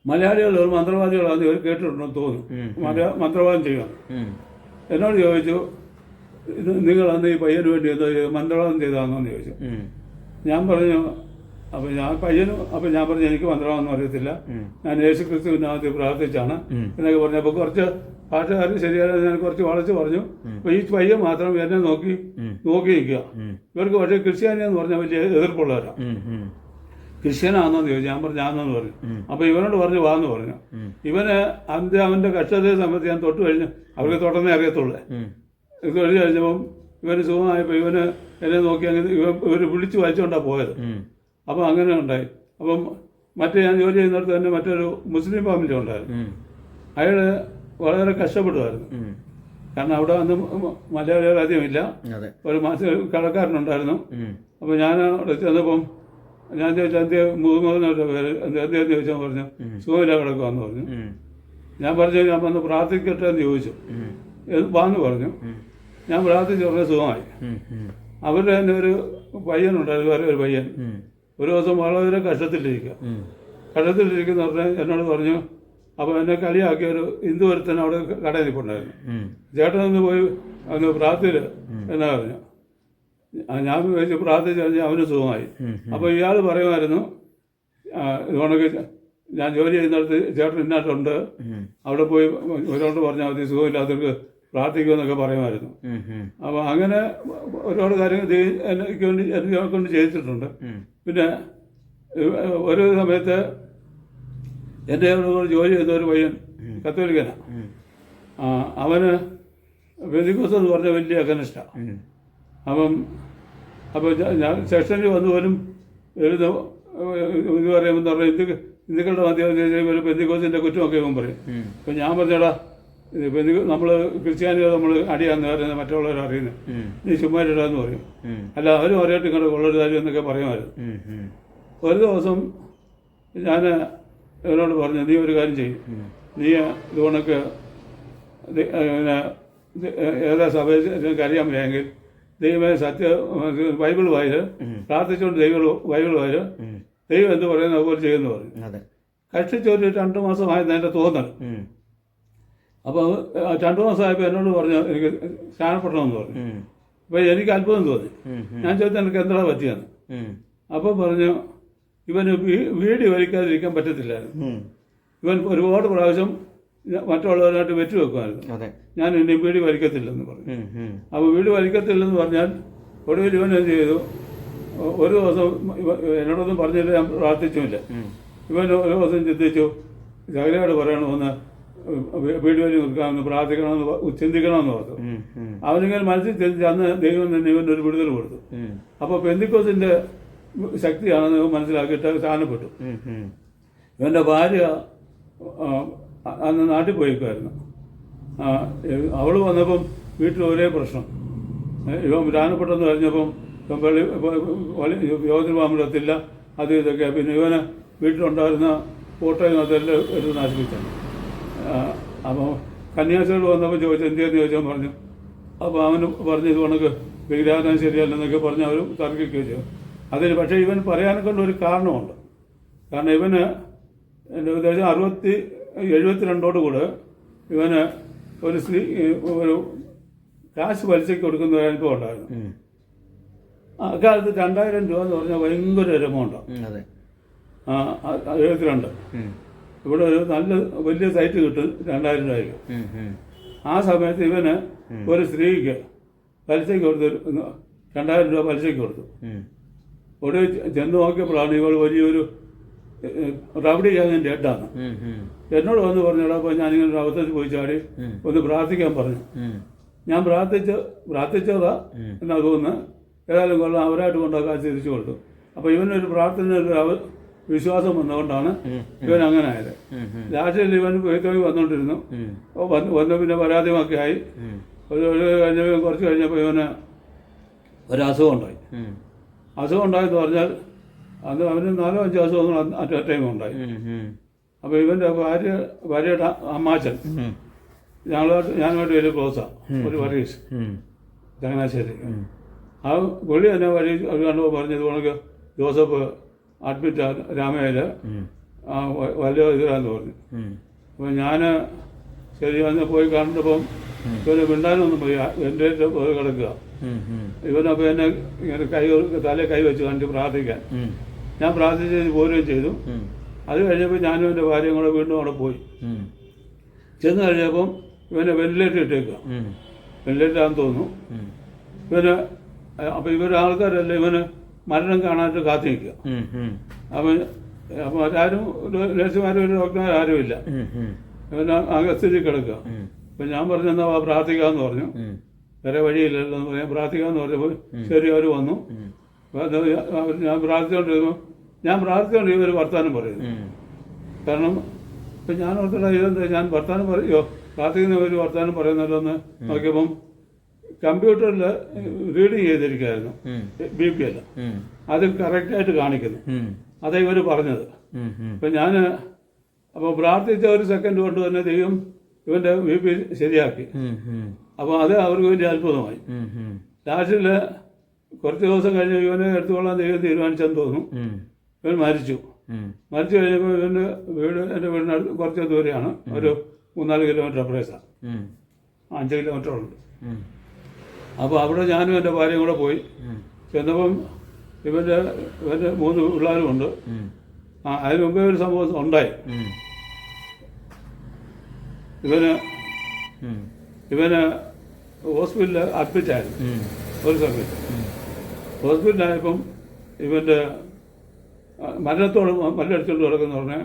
മലയാളികൾ ഒരു മന്ത്രവാദികളാണെന്ന് ഇവർ കേട്ടിട്ടുണ്ടെന്ന് തോന്നുന്നു. മന്ത്രവാദം ചെയ്യാം. എന്നോട് ചോദിച്ചു, നിങ്ങൾ അന്ന് ഈ പയ്യന് വേണ്ടി എന്തോ മന്ത്രവാദം ചെയ്താണെന്ന് ചോദിച്ചു. ഞാൻ പറഞ്ഞു, അപ്പം ഞാൻ പറഞ്ഞു എനിക്ക് മന്ത്രവാദമൊന്നും അറിയത്തില്ല, ഞാൻ യേശു ക്രിസ്തുവിനകത്ത് പ്രാർത്ഥിച്ചാണ് എന്നൊക്കെ പറഞ്ഞു. അപ്പോൾ കുറച്ച് പാട്ടുകാർ ശരിയായ ഞാൻ കുറച്ച് വളച്ച് പറഞ്ഞു. അപ്പോൾ ഈ പയ്യൻ മാത്രം എന്നെ നോക്കി നിൽക്കുക. ഇവർക്ക് പക്ഷേ ക്രിസ്ത്യാനിയെന്ന് പറഞ്ഞാൽ വലിയ എതിർപ്പുള്ളവരാണ്. ക്രിസ്ത്യനാണെന്ന് ചോദിച്ചു. ഞാൻ പറഞ്ഞു ആണെന്ന് പറഞ്ഞു. അപ്പോൾ ഇവനോട് പറഞ്ഞു വാന്ന് പറഞ്ഞു. ഇവന് അവൻ്റെ കഷ്ടതയെ സംബന്ധിച്ച് ഞാൻ തൊട്ട് കഴിഞ്ഞ് അവർക്ക് തൊട്ടന്നേ അറിയത്തുള്ളൂ. ഇത് കഴിഞ്ഞ് കഴിഞ്ഞപ്പം ഇവന് സുഖമായപ്പോൾ ഇവന് എന്നെ നോക്കി അങ്ങനെ ഇവർ വിളിച്ച് വായിച്ചുകൊണ്ടാണ് പോയത്. അപ്പം അങ്ങനെ ഉണ്ടായി. അപ്പം മറ്റേ ഞാൻ ജോലി ചെയ്യുന്നിടത്ത് തന്നെ മറ്റൊരു മുസ്ലിം ഫാമിലി ഉണ്ടായിരുന്നു. അയാൾ വളരെ കഷ്ടപ്പെടുമായിരുന്നു. കാരണം അവിടെ അന്ന് മലയാളികൾ അധികമില്ല. ഒരു കടക്കാരനുണ്ടായിരുന്നു. അപ്പോൾ ഞാൻ അവിടെ ചെന്നപ്പം ഞാൻ ചോദിച്ചാൽ മുഹമ്മദ് പേര് എന്തെന്ന് ചോദിച്ചാൽ പറഞ്ഞു സുഖമില്ല കിടക്കുവാന്ന് പറഞ്ഞു. ഞാൻ പറഞ്ഞു ഞാൻ വന്ന് പ്രാർത്ഥിക്കട്ടെ എന്ന് ചോദിച്ചു. വാന്ന് പറഞ്ഞു. ഞാൻ പ്രാർത്ഥിച്ച് പറഞ്ഞ സുഖമായി. അവരുടെ തന്നെ ഒരു പയ്യനുണ്ടായിരുന്നു, വേറെ ഒരു പയ്യൻ. ഒരു ദിവസം വളരെ കഷ്ടത്തിലിരിക്കുന്ന പറഞ്ഞാൽ എന്നോട് പറഞ്ഞു. അപ്പോൾ എന്നെ കളിയാക്കി ഒരു ഹിന്ദു ഒരുത്തൻ അവിടെ കടയിൽ നിൽപ്പുണ്ടായിരുന്നു. ചേട്ടനൊന്ന് പോയി അന്ന് പ്രാർത്ഥിച്ചില്ല എന്നാ പറഞ്ഞു. ഞാൻ വെച്ച് പ്രാർത്ഥിച്ച് കഴിഞ്ഞാൽ അവന് സുഖമായി. അപ്പോൾ ഇയാൾ പറയുമായിരുന്നു, ഇതുകൊണ്ടൊക്കെ ഞാൻ ജോലി ചെയ്യുന്നിടത്ത് ചേട്ടൻ ഇന്നായിട്ടുണ്ട്, അവിടെ പോയി ഒരാളോട് പറഞ്ഞാൽ മതി സുഖമില്ലാത്തവർക്ക് പ്രാർത്ഥിക്കുമെന്നൊക്കെ പറയുമായിരുന്നു. അപ്പോൾ അങ്ങനെ ഒരുപാട് കാര്യങ്ങൾ എന്നെ കൊണ്ട് ചെയ്തിട്ടുണ്ട്. പിന്നെ ഒരു സമയത്ത് എൻ്റെ ജോലി ചെയ്ത ഒരു പയ്യൻ കത്തോലിക്കനാണ്. അവന് പെന്തിക്കോസ്ത് എന്ന് പറഞ്ഞ വലിയ അകനിഷ്ഠമാണ്. അപ്പോൾ ഞാൻ സെക്ഷനിൽ വന്നു പോലും ഇത് പറയുമ്പോൾ പറഞ്ഞാൽ ഹിന്ദുക്കളുടെ മധ്യ പെന്തിക്കോസിൻ്റെ കുറ്റമൊക്കെ ഇവൻ പറയും. അപ്പം ഞാൻ പറഞ്ഞടാ, നമ്മൾ ക്രിസ്ത്യാനികൾ നമ്മൾ അടിയാന്ന് പറയുന്നത് മറ്റുള്ളവർ അറിയുന്നത്, നീ ചുമ്മാ ഇടാന്ന് പറയും. അല്ല അവരും ഒരേട്ട് ഇങ്ങോട്ട് കൊള്ളൊരു കാര്യം എന്നൊക്കെ പറയുമായിരുന്നു. ഒരു ദിവസം ഞാൻ ഇവരോട് പറഞ്ഞു, നീ ഒരു കാര്യം ചെയ്യും, നീ ഇതുകൊണ്ടൊക്കെ ഏതാ സഭ അറിയാൻ വയ്യെങ്കിൽ ദൈവമേ ബൈബിൾ വായില് പ്രാർത്ഥിച്ചുകൊണ്ട് ബൈബിൾ വായില് ദൈവം എന്ത് പറയുന്നത് അതുപോലെ ചെയ്യുമെന്ന് പറഞ്ഞു. കഷ്ടിച്ചൊരു 2 മാസമായിരുന്നു എൻ്റെ തോന്നൽ. അപ്പോൾ 2 മാസമായപ്പോൾ എന്നോട് പറഞ്ഞു എനിക്ക് സ്നാനപ്പെടണമെന്ന് പറഞ്ഞു. അപ്പോൾ എനിക്ക് അത്ഭുതം തോന്നി. ഞാൻ ചോദിച്ചാൽ എനിക്ക് എന്താ പറ്റിയെന്ന്. അപ്പോൾ പറഞ്ഞു, ഇവന് വീടി വലിക്കാതിരിക്കാൻ പറ്റത്തില്ലായിരുന്നു. ഇവൻ ഒരുപാട് പ്രാവശ്യം മറ്റുള്ളവരായിട്ട് വെച്ചു വെക്കുമായിരുന്നു. ഞാൻ ഇനി വീടി വലിക്കത്തില്ലെന്ന് പറഞ്ഞു. അപ്പോൾ വീട് വലിക്കത്തില്ലെന്ന് പറഞ്ഞാൽ ഒടുവിൽ ഇവൻ എന്ത് ചെയ്തു, ഒരു ദിവസം എന്നോടൊന്നും പറഞ്ഞില്ല, ഞാൻ പ്രാർത്ഥിച്ചുമില്ല. ഇവൻ ഒരു ദിവസം ചിന്തിച്ചു, ശകലയോട് പറയണമെന്ന് വീട് വലി നിൽക്കാമെന്ന് പ്രാർത്ഥിക്കണമെന്ന് ചിന്തിക്കണമെന്ന് പറഞ്ഞു. അവനിങ്ങനെ മനസ്സിൽ ചിന്തിച്ച് അന്ന് ദൈവം തന്നെ ഇവനൊരു വിടുതൽ കൊടുത്തു. അപ്പോൾ പെന്തിക്കോസിന്റെ ശക്തിയാണെന്ന് മനസ്സിലാക്കിയിട്ട് സ്ഥാനപ്പെട്ടു. ഇവൻ്റെ ഭാര്യ അന്ന് നാട്ടിൽ പോയിക്കുമായിരുന്നു. അവൾ വന്നപ്പം വീട്ടിൽ ഒരേ പ്രശ്നം. ഇവൻ സ്ഥാനപ്പെട്ടെന്ന് കഴിഞ്ഞപ്പം യോജനപാമ്പെത്തില്ല, അത് ഇതൊക്കെ. പിന്നെ ഇവന് വീട്ടിലുണ്ടായിരുന്ന ഫോട്ടോയും അതെല്ലാം എടുത്ത് നശിപ്പിച്ചു. അപ്പോൾ കന്യാസികൾ വന്നപ്പോൾ ചോദിച്ചു എന്തിയെന്ന് ചോദിച്ചാൽ പറഞ്ഞു. അപ്പോൾ അവന് പറഞ്ഞു ഇതുകൊണ്ടൊക്കെ വിഗ്രഹാരം ശരിയല്ലെന്നൊക്കെ പറഞ്ഞ് അവർ തർക്കിക്കുകയും ചെയ്തു. അതിന് പക്ഷേ ഇവൻ പറയാനൊക്കെ ഒരു കാരണമുണ്ട്. കാരണം ഇവന് ഏകദേശം 72 കൂടെ ഇവന് ഒരു കാശ് പലിശയ്ക്ക് കൊടുക്കുന്ന ഒരു അനുഭവം ഉണ്ടായിരുന്നു. അക്കാലത്ത് 2000 രൂപ എന്ന് പറഞ്ഞാൽ ഭയങ്കര ഒരു എമൗണ്ടാണ്. 72 ഇവിടെ ഒരു നല്ല വലിയ സൈറ്റ് കിട്ടും 2000 രൂപയ്ക്ക്. ആ സമയത്ത് ഇവന് ഒരു സ്ത്രീക്ക് പലിശയ്ക്ക് കൊടുത്ത് 2000 രൂപ പലിശയ്ക്ക് കൊടുത്തു. ഇവിടെ ചെന്ന് നോക്കിയപ്പോഴാണ് ഇവൾ വലിയൊരു റബഡി ചെയ്യാൻ ഏട്ടാണ്. എന്നോട് വന്ന് പറഞ്ഞോടാ, അപ്പോൾ ഞാനിങ്ങനെ ഒരു അവസരത്തിൽ പോയി ചാടി ഒന്ന് പ്രാർത്ഥിക്കാൻ പറഞ്ഞു. ഞാൻ പ്രാർത്ഥിച്ചതാ എന്നാ തോന്നുന്നു. ഏതായാലും കൊള്ളാം, അവരായിട്ട് കൊണ്ട് കാശ് തിരിച്ചു കൊടുത്തു. അപ്പോൾ ഇവനൊരു പ്രാർത്ഥന വിശ്വാസം വന്നുകൊണ്ടാണ് ഇവൻ അങ്ങനെ ആയത്. ലാസ്റ്റിൽ ഇവൻ പേത്തോയി വന്നുകൊണ്ടിരുന്നു. വന്ന് പിന്നെ പരാതിയൊക്കെ ആയി. കുറച്ച് കഴിഞ്ഞപ്പോൾ ഇവന് ഒരസുഖം ഉണ്ടായി. അസുഖം ഉണ്ടായെന്ന് പറഞ്ഞാൽ അന്ന് അവന് 4-5 അസുഖങ്ങൾ അറ്റ് ടൈം ഉണ്ടായി. അപ്പോൾ ഇവൻ്റെ ഭാര്യയുടെ അമ്മാച്ചൻ ഞാനുമായിട്ട് വലിയ ക്ലോസാണ്. ഒരു വർഗീസ് ചങ്ങനാശ്ശേരി. ആ പുള്ളി എന്നെ വഴി കണ്ടപ്പോൾ പറഞ്ഞത് ഉണക്ക് ജോസഫ് അഡ്മിറ്റ് രാമയിൽ വലിയ ഇതിലാന്ന് പറഞ്ഞു. അപ്പോൾ ഞാൻ ശരി അന്ന് പോയി കണ്ടപ്പം ഇവന് മിണ്ടാനൊന്നും പോയി വെന്റിലേറ്റർ പോയി കിടക്കുക. ഇവനപ്പോൾ എന്നെ ഇങ്ങനെ തലേ കൈ വെച്ച് കണ്ട് പ്രാർത്ഥിക്കാൻ ഞാൻ പ്രാർത്ഥിച്ച് പോരുകയും ചെയ്തു. അത് കഴിഞ്ഞപ്പോൾ ഞാനും എൻ്റെ ഭാര്യയും കൂടെ വീണ്ടും അവിടെ പോയി. ചെന്ന് കഴിഞ്ഞപ്പം ഇവനെ വെന്റിലേറ്റർ ഇട്ടേക്കുക. വെന്റിലേറ്റർ ആണെന്ന് തോന്നുന്നു. ഇവന് അപ്പം ഇവരുടെ ആൾക്കാരല്ല ഇവന് മരണം കാണാനായിട്ട് കാത്തു നിൽക്കുക. അപ്പം ആരും നഴ്സുമാരും ഒരു ഡോക്ടർമാരും ഇല്ല. ഇവന് അഗസ്ഥിതി കിടക്കുക. അപ്പം ഞാൻ പറഞ്ഞു എന്നാ പ്രാർത്ഥിക്കാമെന്ന് പറഞ്ഞു. വേറെ വഴിയില്ലല്ലോ എന്ന് പറയാൻ പ്രാർത്ഥിക്കാമെന്ന് പറഞ്ഞപ്പോൾ ശരി അവർ വന്നു. ഞാൻ പ്രാർത്ഥിച്ചുകൊണ്ട് ഇവർ വർത്താനം പറയുന്നു. കാരണം ഇപ്പം ഞാൻ ഓർത്തില്ല ഇതെന്താ ഞാൻ വർത്താനം പറയോ പ്രാർത്ഥിക്കുന്ന ഒരു വർത്താനം പറയുന്നല്ലോ എന്ന് നോക്കിയപ്പം കമ്പ്യൂട്ടറിൽ റീഡിങ് ചെയ്തിരിക്കുകയായിരുന്നു BP അല്ല. അത് കറക്റ്റായിട്ട് കാണിക്കുന്നു. അതാ ഇവർ പറഞ്ഞത്. അപ്പം ഞാൻ അപ്പോൾ പ്രാർത്ഥിച്ച ഒരു സെക്കൻഡ് കൊണ്ട് തന്നെ ദൈവം ഇവൻ്റെ BP ശരിയാക്കി. അപ്പോൾ അത് അവർക്ക് വലിയ അത്ഭുതമായി. ലാസ്റ്റിൽ കുറച്ച് ദിവസം കഴിഞ്ഞ് ഇവനെ എടുത്തുകൊള്ളാൻ ദൈവം തീരുമാനിച്ചെന്ന് തോന്നുന്നു. ഇവൻ മരിച്ചു കഴിഞ്ഞപ്പോൾ ഇവൻ്റെ വീട് എൻ്റെ വീടിനടുത്ത് കുറച്ച് ദൂരെയാണ്. ഒരു 3-4 കിലോമീറ്റർ അപ്പുറേസാണ്. 5 കിലോമീറ്ററുണ്ട്. അപ്പോൾ അവിടെ ഞാനും എൻ്റെ ഭാര്യയും കൂടെ പോയി. ചെന്നപ്പം ഇവൻ്റെ 3 പിള്ളേരും ഉണ്ട്. അതിന് മുമ്പേ ഒരു സംഭവം ഉണ്ടായി. ഇവന് ഹോസ്പിറ്റലിൽ അഡ്മിറ്റായിരുന്നു. ഒരു സമയത്ത് ഹോസ്പിറ്റലായപ്പം ഇവൻ്റെ മരണത്തോട് മല്ലടിച്ചുകൊണ്ട് കിടക്കുന്ന പറഞ്ഞാൽ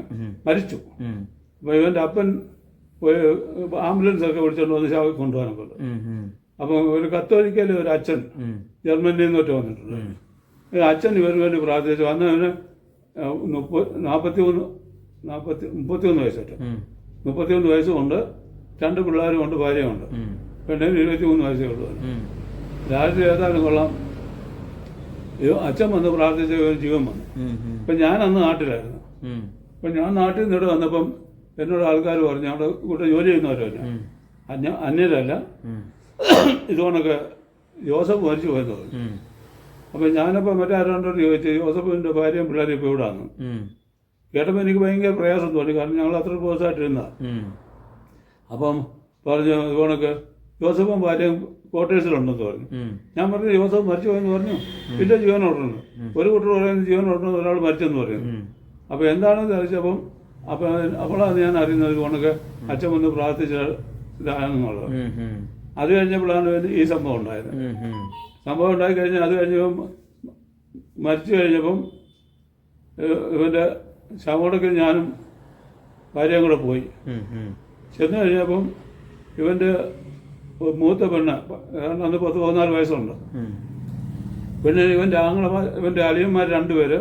മരിച്ചു. അപ്പോൾ ഇവൻ്റെ അപ്പൻ ആംബുലൻസൊക്കെ വിളിച്ചുകൊണ്ട് വന്ന് ശവം കൊണ്ടുപോകാനൊക്കെ ഉണ്ട്. അപ്പം ഒരു കത്തോലിക്കൽ ഒരു അച്ഛൻ ജർമ്മനിയിൽ നിന്നൊക്കെ വന്നിട്ടുണ്ട്. അച്ഛൻ ഇവർക്ക് വേണ്ടി പ്രാർത്ഥിച്ചു. അന്ന് അവന് 33 വയസ്സോട്ട് 33 വയസ്സുമുണ്ട്. 2 പിള്ളേരും ഉണ്ട്, ഭാര്യയുണ്ട്. പെണ്ണിന് 23 വയസ്സേ ഉള്ളൂ. രാത്രി ഏതായാലും കൊള്ളാം അച്ഛൻ വന്ന് പ്രാർത്ഥിച്ച ജീവൻ വന്നു. അപ്പം ഞാൻ അന്ന് നാട്ടിലായിരുന്നു. അപ്പം ഞാൻ നാട്ടിൽ നിന്നിട്ട് വന്നപ്പം എന്നോട് ആൾക്കാർ പറഞ്ഞു അവിടെ കൂടെ ജോലി ചെയ്യുന്നവരല്ല, അന്യരല്ല, ഇതുകൊണ്ടൊക്കെ ജോസഫ് മരിച്ചു പോയെന്ന് പറഞ്ഞു. അപ്പം ഞാനപ്പോൾ മറ്റാരോണ്ടോട് ചോദിച്ചു ജോസഫിൻ്റെ ഭാര്യയും പിള്ളേരും ഇപ്പോൾ ഇവിടെ വന്നു. കേട്ടപ്പോൾ എനിക്ക് ഭയങ്കര പ്രയാസം തോന്നി. കാരണം ഞങ്ങൾ അത്ര ദിവസമായിട്ടിരുന്നതാണ്. അപ്പം പറഞ്ഞു ഇതുകൊണ്ടൊക്കെ ജോസഫും ഭാര്യയും ക്വാർട്ടേഴ്സിലുണ്ടെന്ന് പറഞ്ഞു. ഞാൻ പറഞ്ഞു ജോസഫ് മരിച്ചു പോയെന്ന് പറഞ്ഞു. പിന്നെ ജീവനോടുന്നു. ഒരു കുട്ടി പറയുന്നത് ജീവനോടുന്നു, ഒരാൾ മരിച്ചെന്ന് പറയുന്നു. അപ്പോൾ എന്താണെന്ന് ചോദിച്ചപ്പം അപ്പോഴാണ് ഞാൻ അറിയുന്നത് ഇതുകൊണ്ടൊക്കെ അച്ഛൻ വന്ന് പ്രാർത്ഥിച്ച ഇതാണെന്നുള്ളത്. അത് കഴിഞ്ഞപ്പോഴാണ് ഈ സംഭവം ഉണ്ടായത്. സംഭവം ഉണ്ടായി കഴിഞ്ഞാൽ അത് കഴിഞ്ഞപ്പം മരിച്ചു കഴിഞ്ഞപ്പം ഇവൻ്റെ ശവടക്കിൽ ഞാനും ഭാര്യയും കൂടെ പോയി. ചെന്ന് കഴിഞ്ഞപ്പം ഇവൻ്റെ മൂത്ത പെണ്ണ് അന്ന് 14 വയസ്സുണ്ട്. പിന്നെ ഇവൻ്റെ ഇവൻ്റെ അളിയന്മാർ 2 പേര്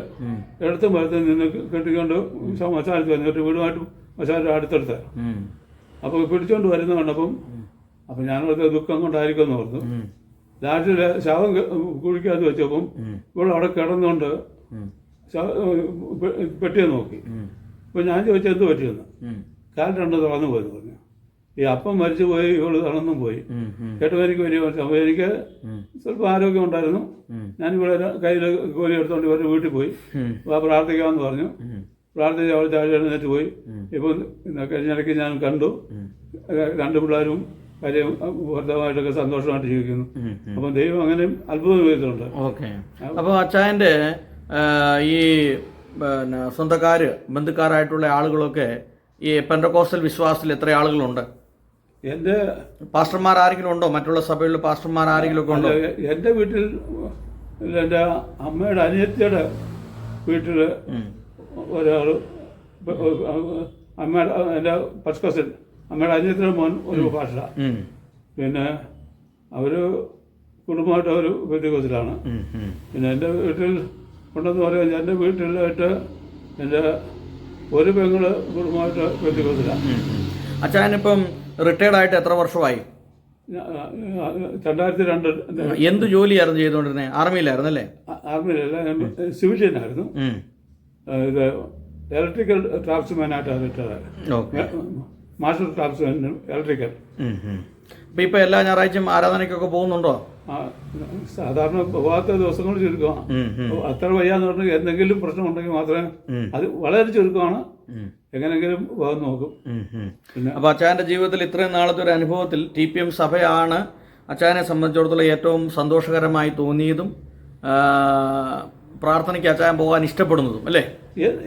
ഇടത്തും വലത്തും നിന്ന് കെട്ടിക്കൊണ്ട് മസാലത്ത് വന്നിട്ട് വീടുമായിട്ട് മസാല അടുത്തടുത്ത്. അപ്പോൾ പിടിച്ചോണ്ട് വരുന്ന കണ്ടപ്പം അപ്പം ഞാനവിടുത്തെ ദുഃഖം കൊണ്ടായിരിക്കുമെന്ന് പറഞ്ഞു. ലാസ്റ്റിൽ ശവം കുഴിക്കാതെ വെച്ചപ്പം ഇവിടെ അവിടെ കിടന്നുകൊണ്ട് പെട്ടിയെ നോക്കി. അപ്പോൾ ഞാൻ ചോദിച്ചാൽ എന്ത് പറ്റിയെന്ന്. കാൽ 2 തുറന്നു പോയെന്ന് പറഞ്ഞു. ഈ അപ്പം മരിച്ചു പോയി, ഇവള് തളർന്നും പോയി. കേട്ടപ്പോൾ എനിക്ക് വലിയ അപ്പോൾ എനിക്ക് സ്വല്പം ആരോഗ്യം ഉണ്ടായിരുന്നു. ഞാനിവിടെ കയ്യിൽ കോലി എടുത്തുകൊണ്ട് ഇവരുടെ വീട്ടിൽ പോയി പ്രാർത്ഥിക്കാമെന്ന് പറഞ്ഞു. പ്രാർത്ഥിച്ച് അവൾ താഴെ എഴുന്നേറ്റ് പോയി. ഇപ്പം കഴിഞ്ഞിടയ്ക്ക് ഞാൻ കണ്ടു 2 പിള്ളേരും കാര്യം ഭർത്താവായിട്ടൊക്കെ സന്തോഷമായിട്ട് ജീവിക്കുന്നു. അപ്പം ദൈവം അങ്ങനെ അത്ഭുതം ചെയ്തിട്ടുണ്ട്. ഓക്കെ. അപ്പോൾ അച്ചായൻ്റെ ഈ സ്വന്തക്കാർ ബന്ധുക്കാരായിട്ടുള്ള ആളുകളൊക്കെ ഈ പെന്തക്കോസ്റ്റൽ വിശ്വാസത്തിൽ എത്ര ആളുകളുണ്ട്? എൻ്റെ പാസ്റ്റർമാർ ആരെങ്കിലും ഉണ്ടോ? മറ്റുള്ള സഭകളിൽ പാസ്റ്റർമാർ ആരെങ്കിലും ഒക്കെ ഉണ്ടോ? എൻ്റെ വീട്ടിൽ എൻ്റെ അമ്മയുടെ അനിയത്തിയുടെ വീട്ടിൽ ഒരാൾ, അമ്മയുടെ എൻ്റെ ഫസ്റ്റ് കസിൻ അമ്മയുടെ അനിയത്തിയുടെ മോൻ ഒരു ഭാഷ. പിന്നെ അവർ കുടുംബമായിട്ട് ഒരു പെന്തക്കോസ്തിലാണ്. പിന്നെ എൻ്റെ വീട്ടിൽ ഉണ്ടെന്ന് പറയാൻ എൻ്റെ വീട്ടിലായിട്ട് എൻ്റെ ഒരു പെങ്ങള് കുടുംബമായിട്ട് പെന്തക്കോസ്തിലാണ്. അച്ചായനിപ്പം റിട്ടയർഡ് ആയിട്ട് എത്ര വർഷമായി? 2002. എന്ത് ജോലിയായിരുന്നു ചെയ്തുകൊണ്ടിരുന്നത്? ആർമിയിലായിരുന്നു അല്ലേ? ആർമിയിലല്ല, സിവിലിയനായിരുന്നു. ഇത് ഇലക്ട്രിക്കൽ ഡ്രാഫ്റ്റ്സ്മാനായിട്ടാണ് റിട്ടയർഡ്. Master craftsman electrical. അപ്പൊ ഇപ്പൊ എല്ലാ ഞായറാഴ്ചയും ആരാധനയ്ക്കൊക്കെ പോകുന്നുണ്ടോ? സാധാരണ പോകാത്ത ദിവസങ്ങൾ ചുരുക്കമാണ്. അത്ര വയ്യാന്ന് പറഞ്ഞാൽ എന്തെങ്കിലും പ്രശ്നമുണ്ടെങ്കിൽ മാത്രമേ, അത് വളരെ ചുരുക്കമാണ്, എങ്ങനെങ്കിലും പോകാൻ നോക്കും. പിന്നെ അപ്പൊ അച്ചായന്റെ ജീവിതത്തിൽ ഇത്രയും നാളത്തെ ഒരു അനുഭവത്തിൽ TPM സഭയാണ് അച്ചായനെ സംബന്ധിച്ചിടത്തോളം ഏറ്റവും സന്തോഷകരമായി തോന്നിയതും പ്രാർത്ഥനയ്ക്ക് അച്ചായൻ പോകാൻ ഇഷ്ടപ്പെടുന്നതും അല്ലേ?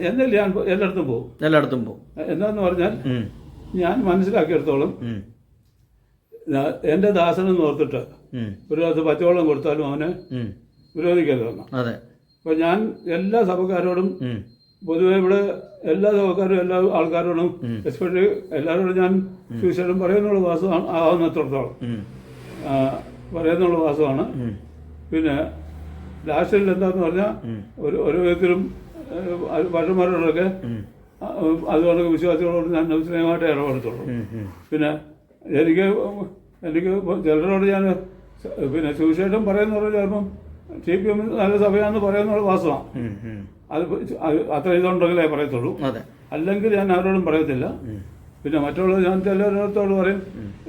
എന്നല്ല, ഞാൻ എല്ലായിടത്തും പോകും. എന്താന്ന് പറഞ്ഞാൽ ഞാൻ മനസ്സിലാക്കിയെടുത്തോളം എന്റെ ദാസനെന്ന് ഓർത്തിട്ട് ഒരു ദിവസം പച്ചവെള്ളം കൊടുത്താലും അവന് വിരോധിക്കരുതെന്ന്. അപ്പൊ ഞാൻ എല്ലാ സഭക്കാരോടും, പൊതുവെ ഇവിടെ എല്ലാ സഭക്കാരും എല്ലാ ആൾക്കാരോടും, എസ്പെഷ്യലി എല്ലാവരോടും ഞാൻ സുവിശേഷം പറയുന്നുള്ള വാസമാണ്, ആവുന്നത്രത്തോളം പറയുന്നുള്ള വാസമാണ്. പിന്നെ ലാസ്റ്റിൽ എന്താന്ന് പറഞ്ഞാൽ ഒരു വിധത്തിലും ഭട്ടന്മാരോടൊക്കെ അതുകൊണ്ട് വിശ്വാസികളോട് ഞാൻ സ്നേഹമായിട്ട് ഇടപെടുത്തുള്ളൂ. പിന്നെ എനിക്ക് ചിലരോട് ഞാൻ പിന്നെ സുവിശേഷം പറയുന്നുള്ള ചിലപ്പം TPM നല്ല സഭയാണെന്ന് പറയുന്നുള്ള വാസമാണ്. അത് അത്ര ഇതുണ്ടെങ്കിലേ പറയത്തുള്ളൂ, അല്ലെങ്കിൽ ഞാൻ ആരോടും പറയത്തില്ല. പിന്നെ മറ്റുള്ള ഞാൻ ചിലരോടത്തോട് പറയും,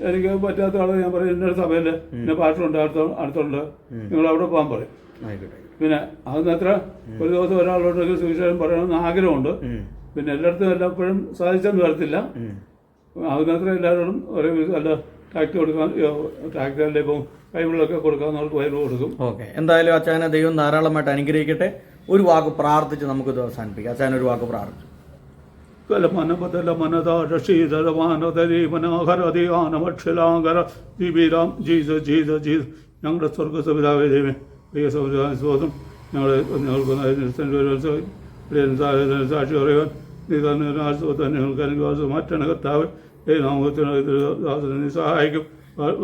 എനിക്ക് പറ്റാത്ത ആളെ ഞാൻ പറയും, ഇന്നൊരു സഭയിൽ ഇന്ന പാട്ടുണ്ട്, അടുത്തുണ്ട്, നിങ്ങൾ അവിടെ പോകാൻ പറയും. പിന്നെ അതിനത്ര ഒരു ദിവസം ഒരാളോടൊക്കെ സുവിശേഷം പറയണമെന്ന് ആഗ്രഹമുണ്ട്. പിന്നെ എല്ലായിടത്തും എല്ലാപ്പോഴും സാധിച്ചെന്ന് വരത്തില്ല. അതിനത്ര എല്ലാവരോടും ഒരേ അല്ല ടാക്ട് കൊടുക്കാൻ, ടാക്ടല്ലേ ഇപ്പം ബൈബിളൊക്കെ കൊടുക്കാവുന്നവർക്ക് ബൈബിൾ കൊടുക്കും. ഓക്കെ, എന്തായാലും അച്ചായനെ ദൈവം ധാരാളമായിട്ട് അനുഗ്രഹിക്കട്ടെ. ഒരു വാക്ക് പ്രാർത്ഥിച്ച് നമുക്കിത് അവസാനിപ്പിക്കാം. അച്ചായൻ ഒരു വാക്ക് പ്രാർത്ഥിച്ചു. ഞങ്ങളുടെ സ്വർഗ സംവിധായ ദൈവമേ, പ്രിയ സൗഹൃദം ഞങ്ങൾക്ക് സാക്ഷി പറയുവാൻ നീ തന്നെ ഞങ്ങൾക്ക് അനുവാസം മാറ്റണ കർത്താവ്, നാമത്തിന് സഹായിക്കും.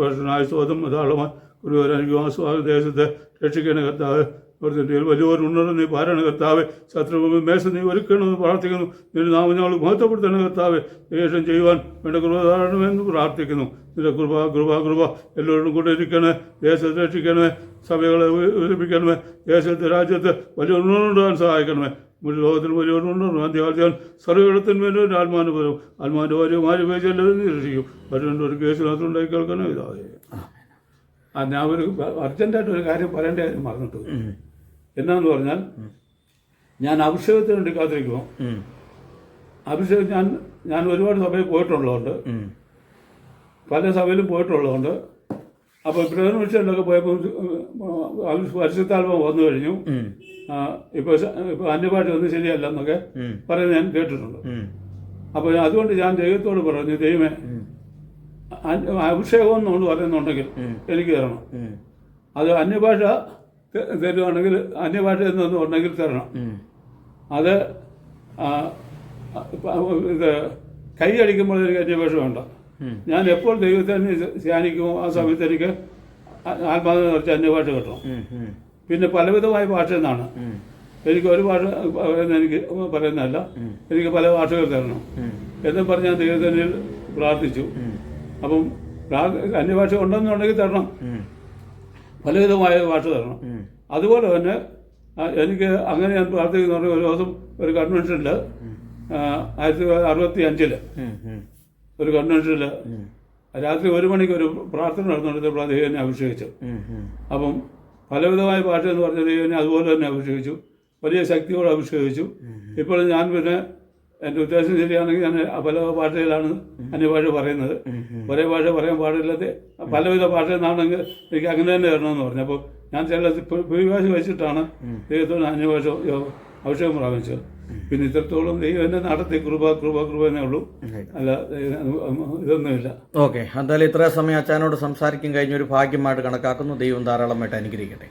വർഷനായ സ്വതം ധാരാളമായി ഒരു അനുവാസ ദേശത്തെ രക്ഷിക്കണ കർത്താവ്, വലിയൊരു ഉണർന്ന് നീ പാരണ കർത്താവ്, ശത്രുഭൂമി മേശ നീ ഒരുക്കണമെന്ന് പ്രാർത്ഥിക്കുന്നു. നിന്റെ നാമം ഞങ്ങൾ മഹത്വപ്പെടുത്തണ കർത്താവ്, ദേഷം ചെയ്യുവാൻ വേണ്ട കൃപ ധാരണമെന്ന് പ്രാർത്ഥിക്കുന്നു. നിന്റെ കൃപ കൃപ കൃപ എല്ലാവരോടും കൂടെ ഇരിക്കണമേ. ദേശത്തെ രക്ഷിക്കണമേ, സഭകളെ ഒരുമിപ്പിക്കണമേ. ദേശത്തെ രാജ്യത്ത് വലിയ ഉണർന്നുണ്ടാകാൻ സഹായിക്കണമേ. മുഴു ലോകത്തിൽ വലിയൊരു ഉണർന്നു അന്ത്യാൽ സർവ്വയിടത്തിന്മേലും ആത്മാനുഭവം ആത്മാന്റെ ഭാര്യമാര് പേജെല്ലാവരും നിരക്ഷിക്കും. പറ്റുകൊണ്ട് ഒരു കേസിനകത്തുണ്ടായി കേൾക്കണം. ഇതാവേ ഞാൻ ഒരു അർജന്റായിട്ട് ഒരു കാര്യം പറയേണ്ട കാര്യം മറന്നിട്ടു. എന്നാന്ന് പറഞ്ഞാൽ, ഞാൻ അഭിഷേകത്തിന് വേണ്ടി കാത്തിരിക്കുമോ, അഭിഷേകം ഞാൻ ഒരുപാട് സഭയിൽ പോയിട്ടുള്ളതുകൊണ്ട്, പല സഭയിലും പോയിട്ടുള്ളതുകൊണ്ട്, അപ്പോൾ പ്രധാനമന്ത്രിയിലൊക്കെ പോയപ്പോൾ പരിശുദ്ധാത്മ വന്നു കഴിഞ്ഞു. ഇപ്പോൾ അന്യഭാഷ ഒന്നും ശരിയല്ല എന്നൊക്കെ പറയുന്നത് ഞാൻ കേട്ടിട്ടുണ്ട്. അപ്പോൾ അതുകൊണ്ട് ഞാൻ ദൈവത്തോട് പറഞ്ഞു, ദൈവമേ, അഭിഷേകം എന്നുകൊണ്ട് പറയുന്നുണ്ടെങ്കിൽ എനിക്ക് തരണം. അത് അന്യഭാഷ തരുവാണെങ്കിൽ, അന്യഭാഷ എന്നൊന്നും ഉണ്ടെങ്കിൽ തരണം. അത് ഇത് കൈയടിക്കുമ്പോൾ എനിക്ക് അന്യഭാഷ വേണ്ട. ഞാൻ എപ്പോൾ ദൈവത്തെ ധ്യാനിക്കുമോ ആ സമയത്ത് എനിക്ക് ആത്മാവിനെ കുറച്ച് അന്യഭാഷ കിട്ടണം. പിന്നെ പലവിധമായ ഭാഷ എന്നാണ്. എനിക്ക് ഒരു ഭാഷ എനിക്ക് പറയുന്നതല്ല, എനിക്ക് പല ഭാഷകൾ തരണം എന്നും പറഞ്ഞ് ഞാൻ ദൈവത്തിൽ പ്രാർത്ഥിച്ചു. അപ്പം അന്യഭാഷ ഉണ്ടെന്നുണ്ടെങ്കിൽ തരണം, പലവിധമായ ഭാഷ തരണം. അതുപോലെ തന്നെ എനിക്ക് അങ്ങനെ ഞാൻ പ്രാർത്ഥിക്കുന്ന പറഞ്ഞ ഒരു ദിവസം ഒരു കൺവെൻഷനിൽ 1965 ഒരു കൺവെൻഷനിൽ രാത്രി 1 മണിക്ക് ഒരു പ്രാർത്ഥന നടന്നുകൊണ്ടിരുന്നപ്പോൾ ദൈവനെ അഭിഷേകിച്ചു. അപ്പം പലവിധമായ ഭാഷ എന്ന് പറഞ്ഞ ദൈവനെ അതുപോലെ തന്നെ അഭിഷേകിച്ചു, വലിയ ശക്തിയോടെ അഭിഷേകിച്ചു. ഇപ്പോൾ ഞാൻ പിന്നെ എൻ്റെ ഉദ്ദേശം ശരിയാണെങ്കിൽ ഞാൻ പല ഭാഷയിലാണ് അന്യഭാഷ പറയുന്നത്. ഒരേ ഭാഷ പറയാൻ പാടില്ലാതെ പലവിധ ഭാഷ എന്നാണെങ്കിൽ എനിക്ക് അങ്ങനെ തന്നെ തരണമെന്ന് പറഞ്ഞു. അപ്പോൾ ഞാൻ ചില ഭൂരിഭാഷ വെച്ചിട്ടാണ് ദൈവത്തോട് അന്യഭാഷ അഭിഷേകം പ്രാപിച്ചത്. പിന്നെ ഇത്രത്തോളം ദൈവം എന്നെ നടത്തി കൃപ കൃപ കൃപ എന്നേ ഉള്ളൂ, അല്ല ഇതൊന്നുമില്ല. ഓക്കെ, എന്തായാലും ഇത്ര സമയം അച്ചാനോട് സംസാരിക്കാൻ കഴിഞ്ഞ ഒരു ഭാഗ്യമായിട്ട് കണക്കാക്കുന്നു. ദൈവം ധാരാളമായിട്ട് അനുഗ്രഹിക്കട്ടെ.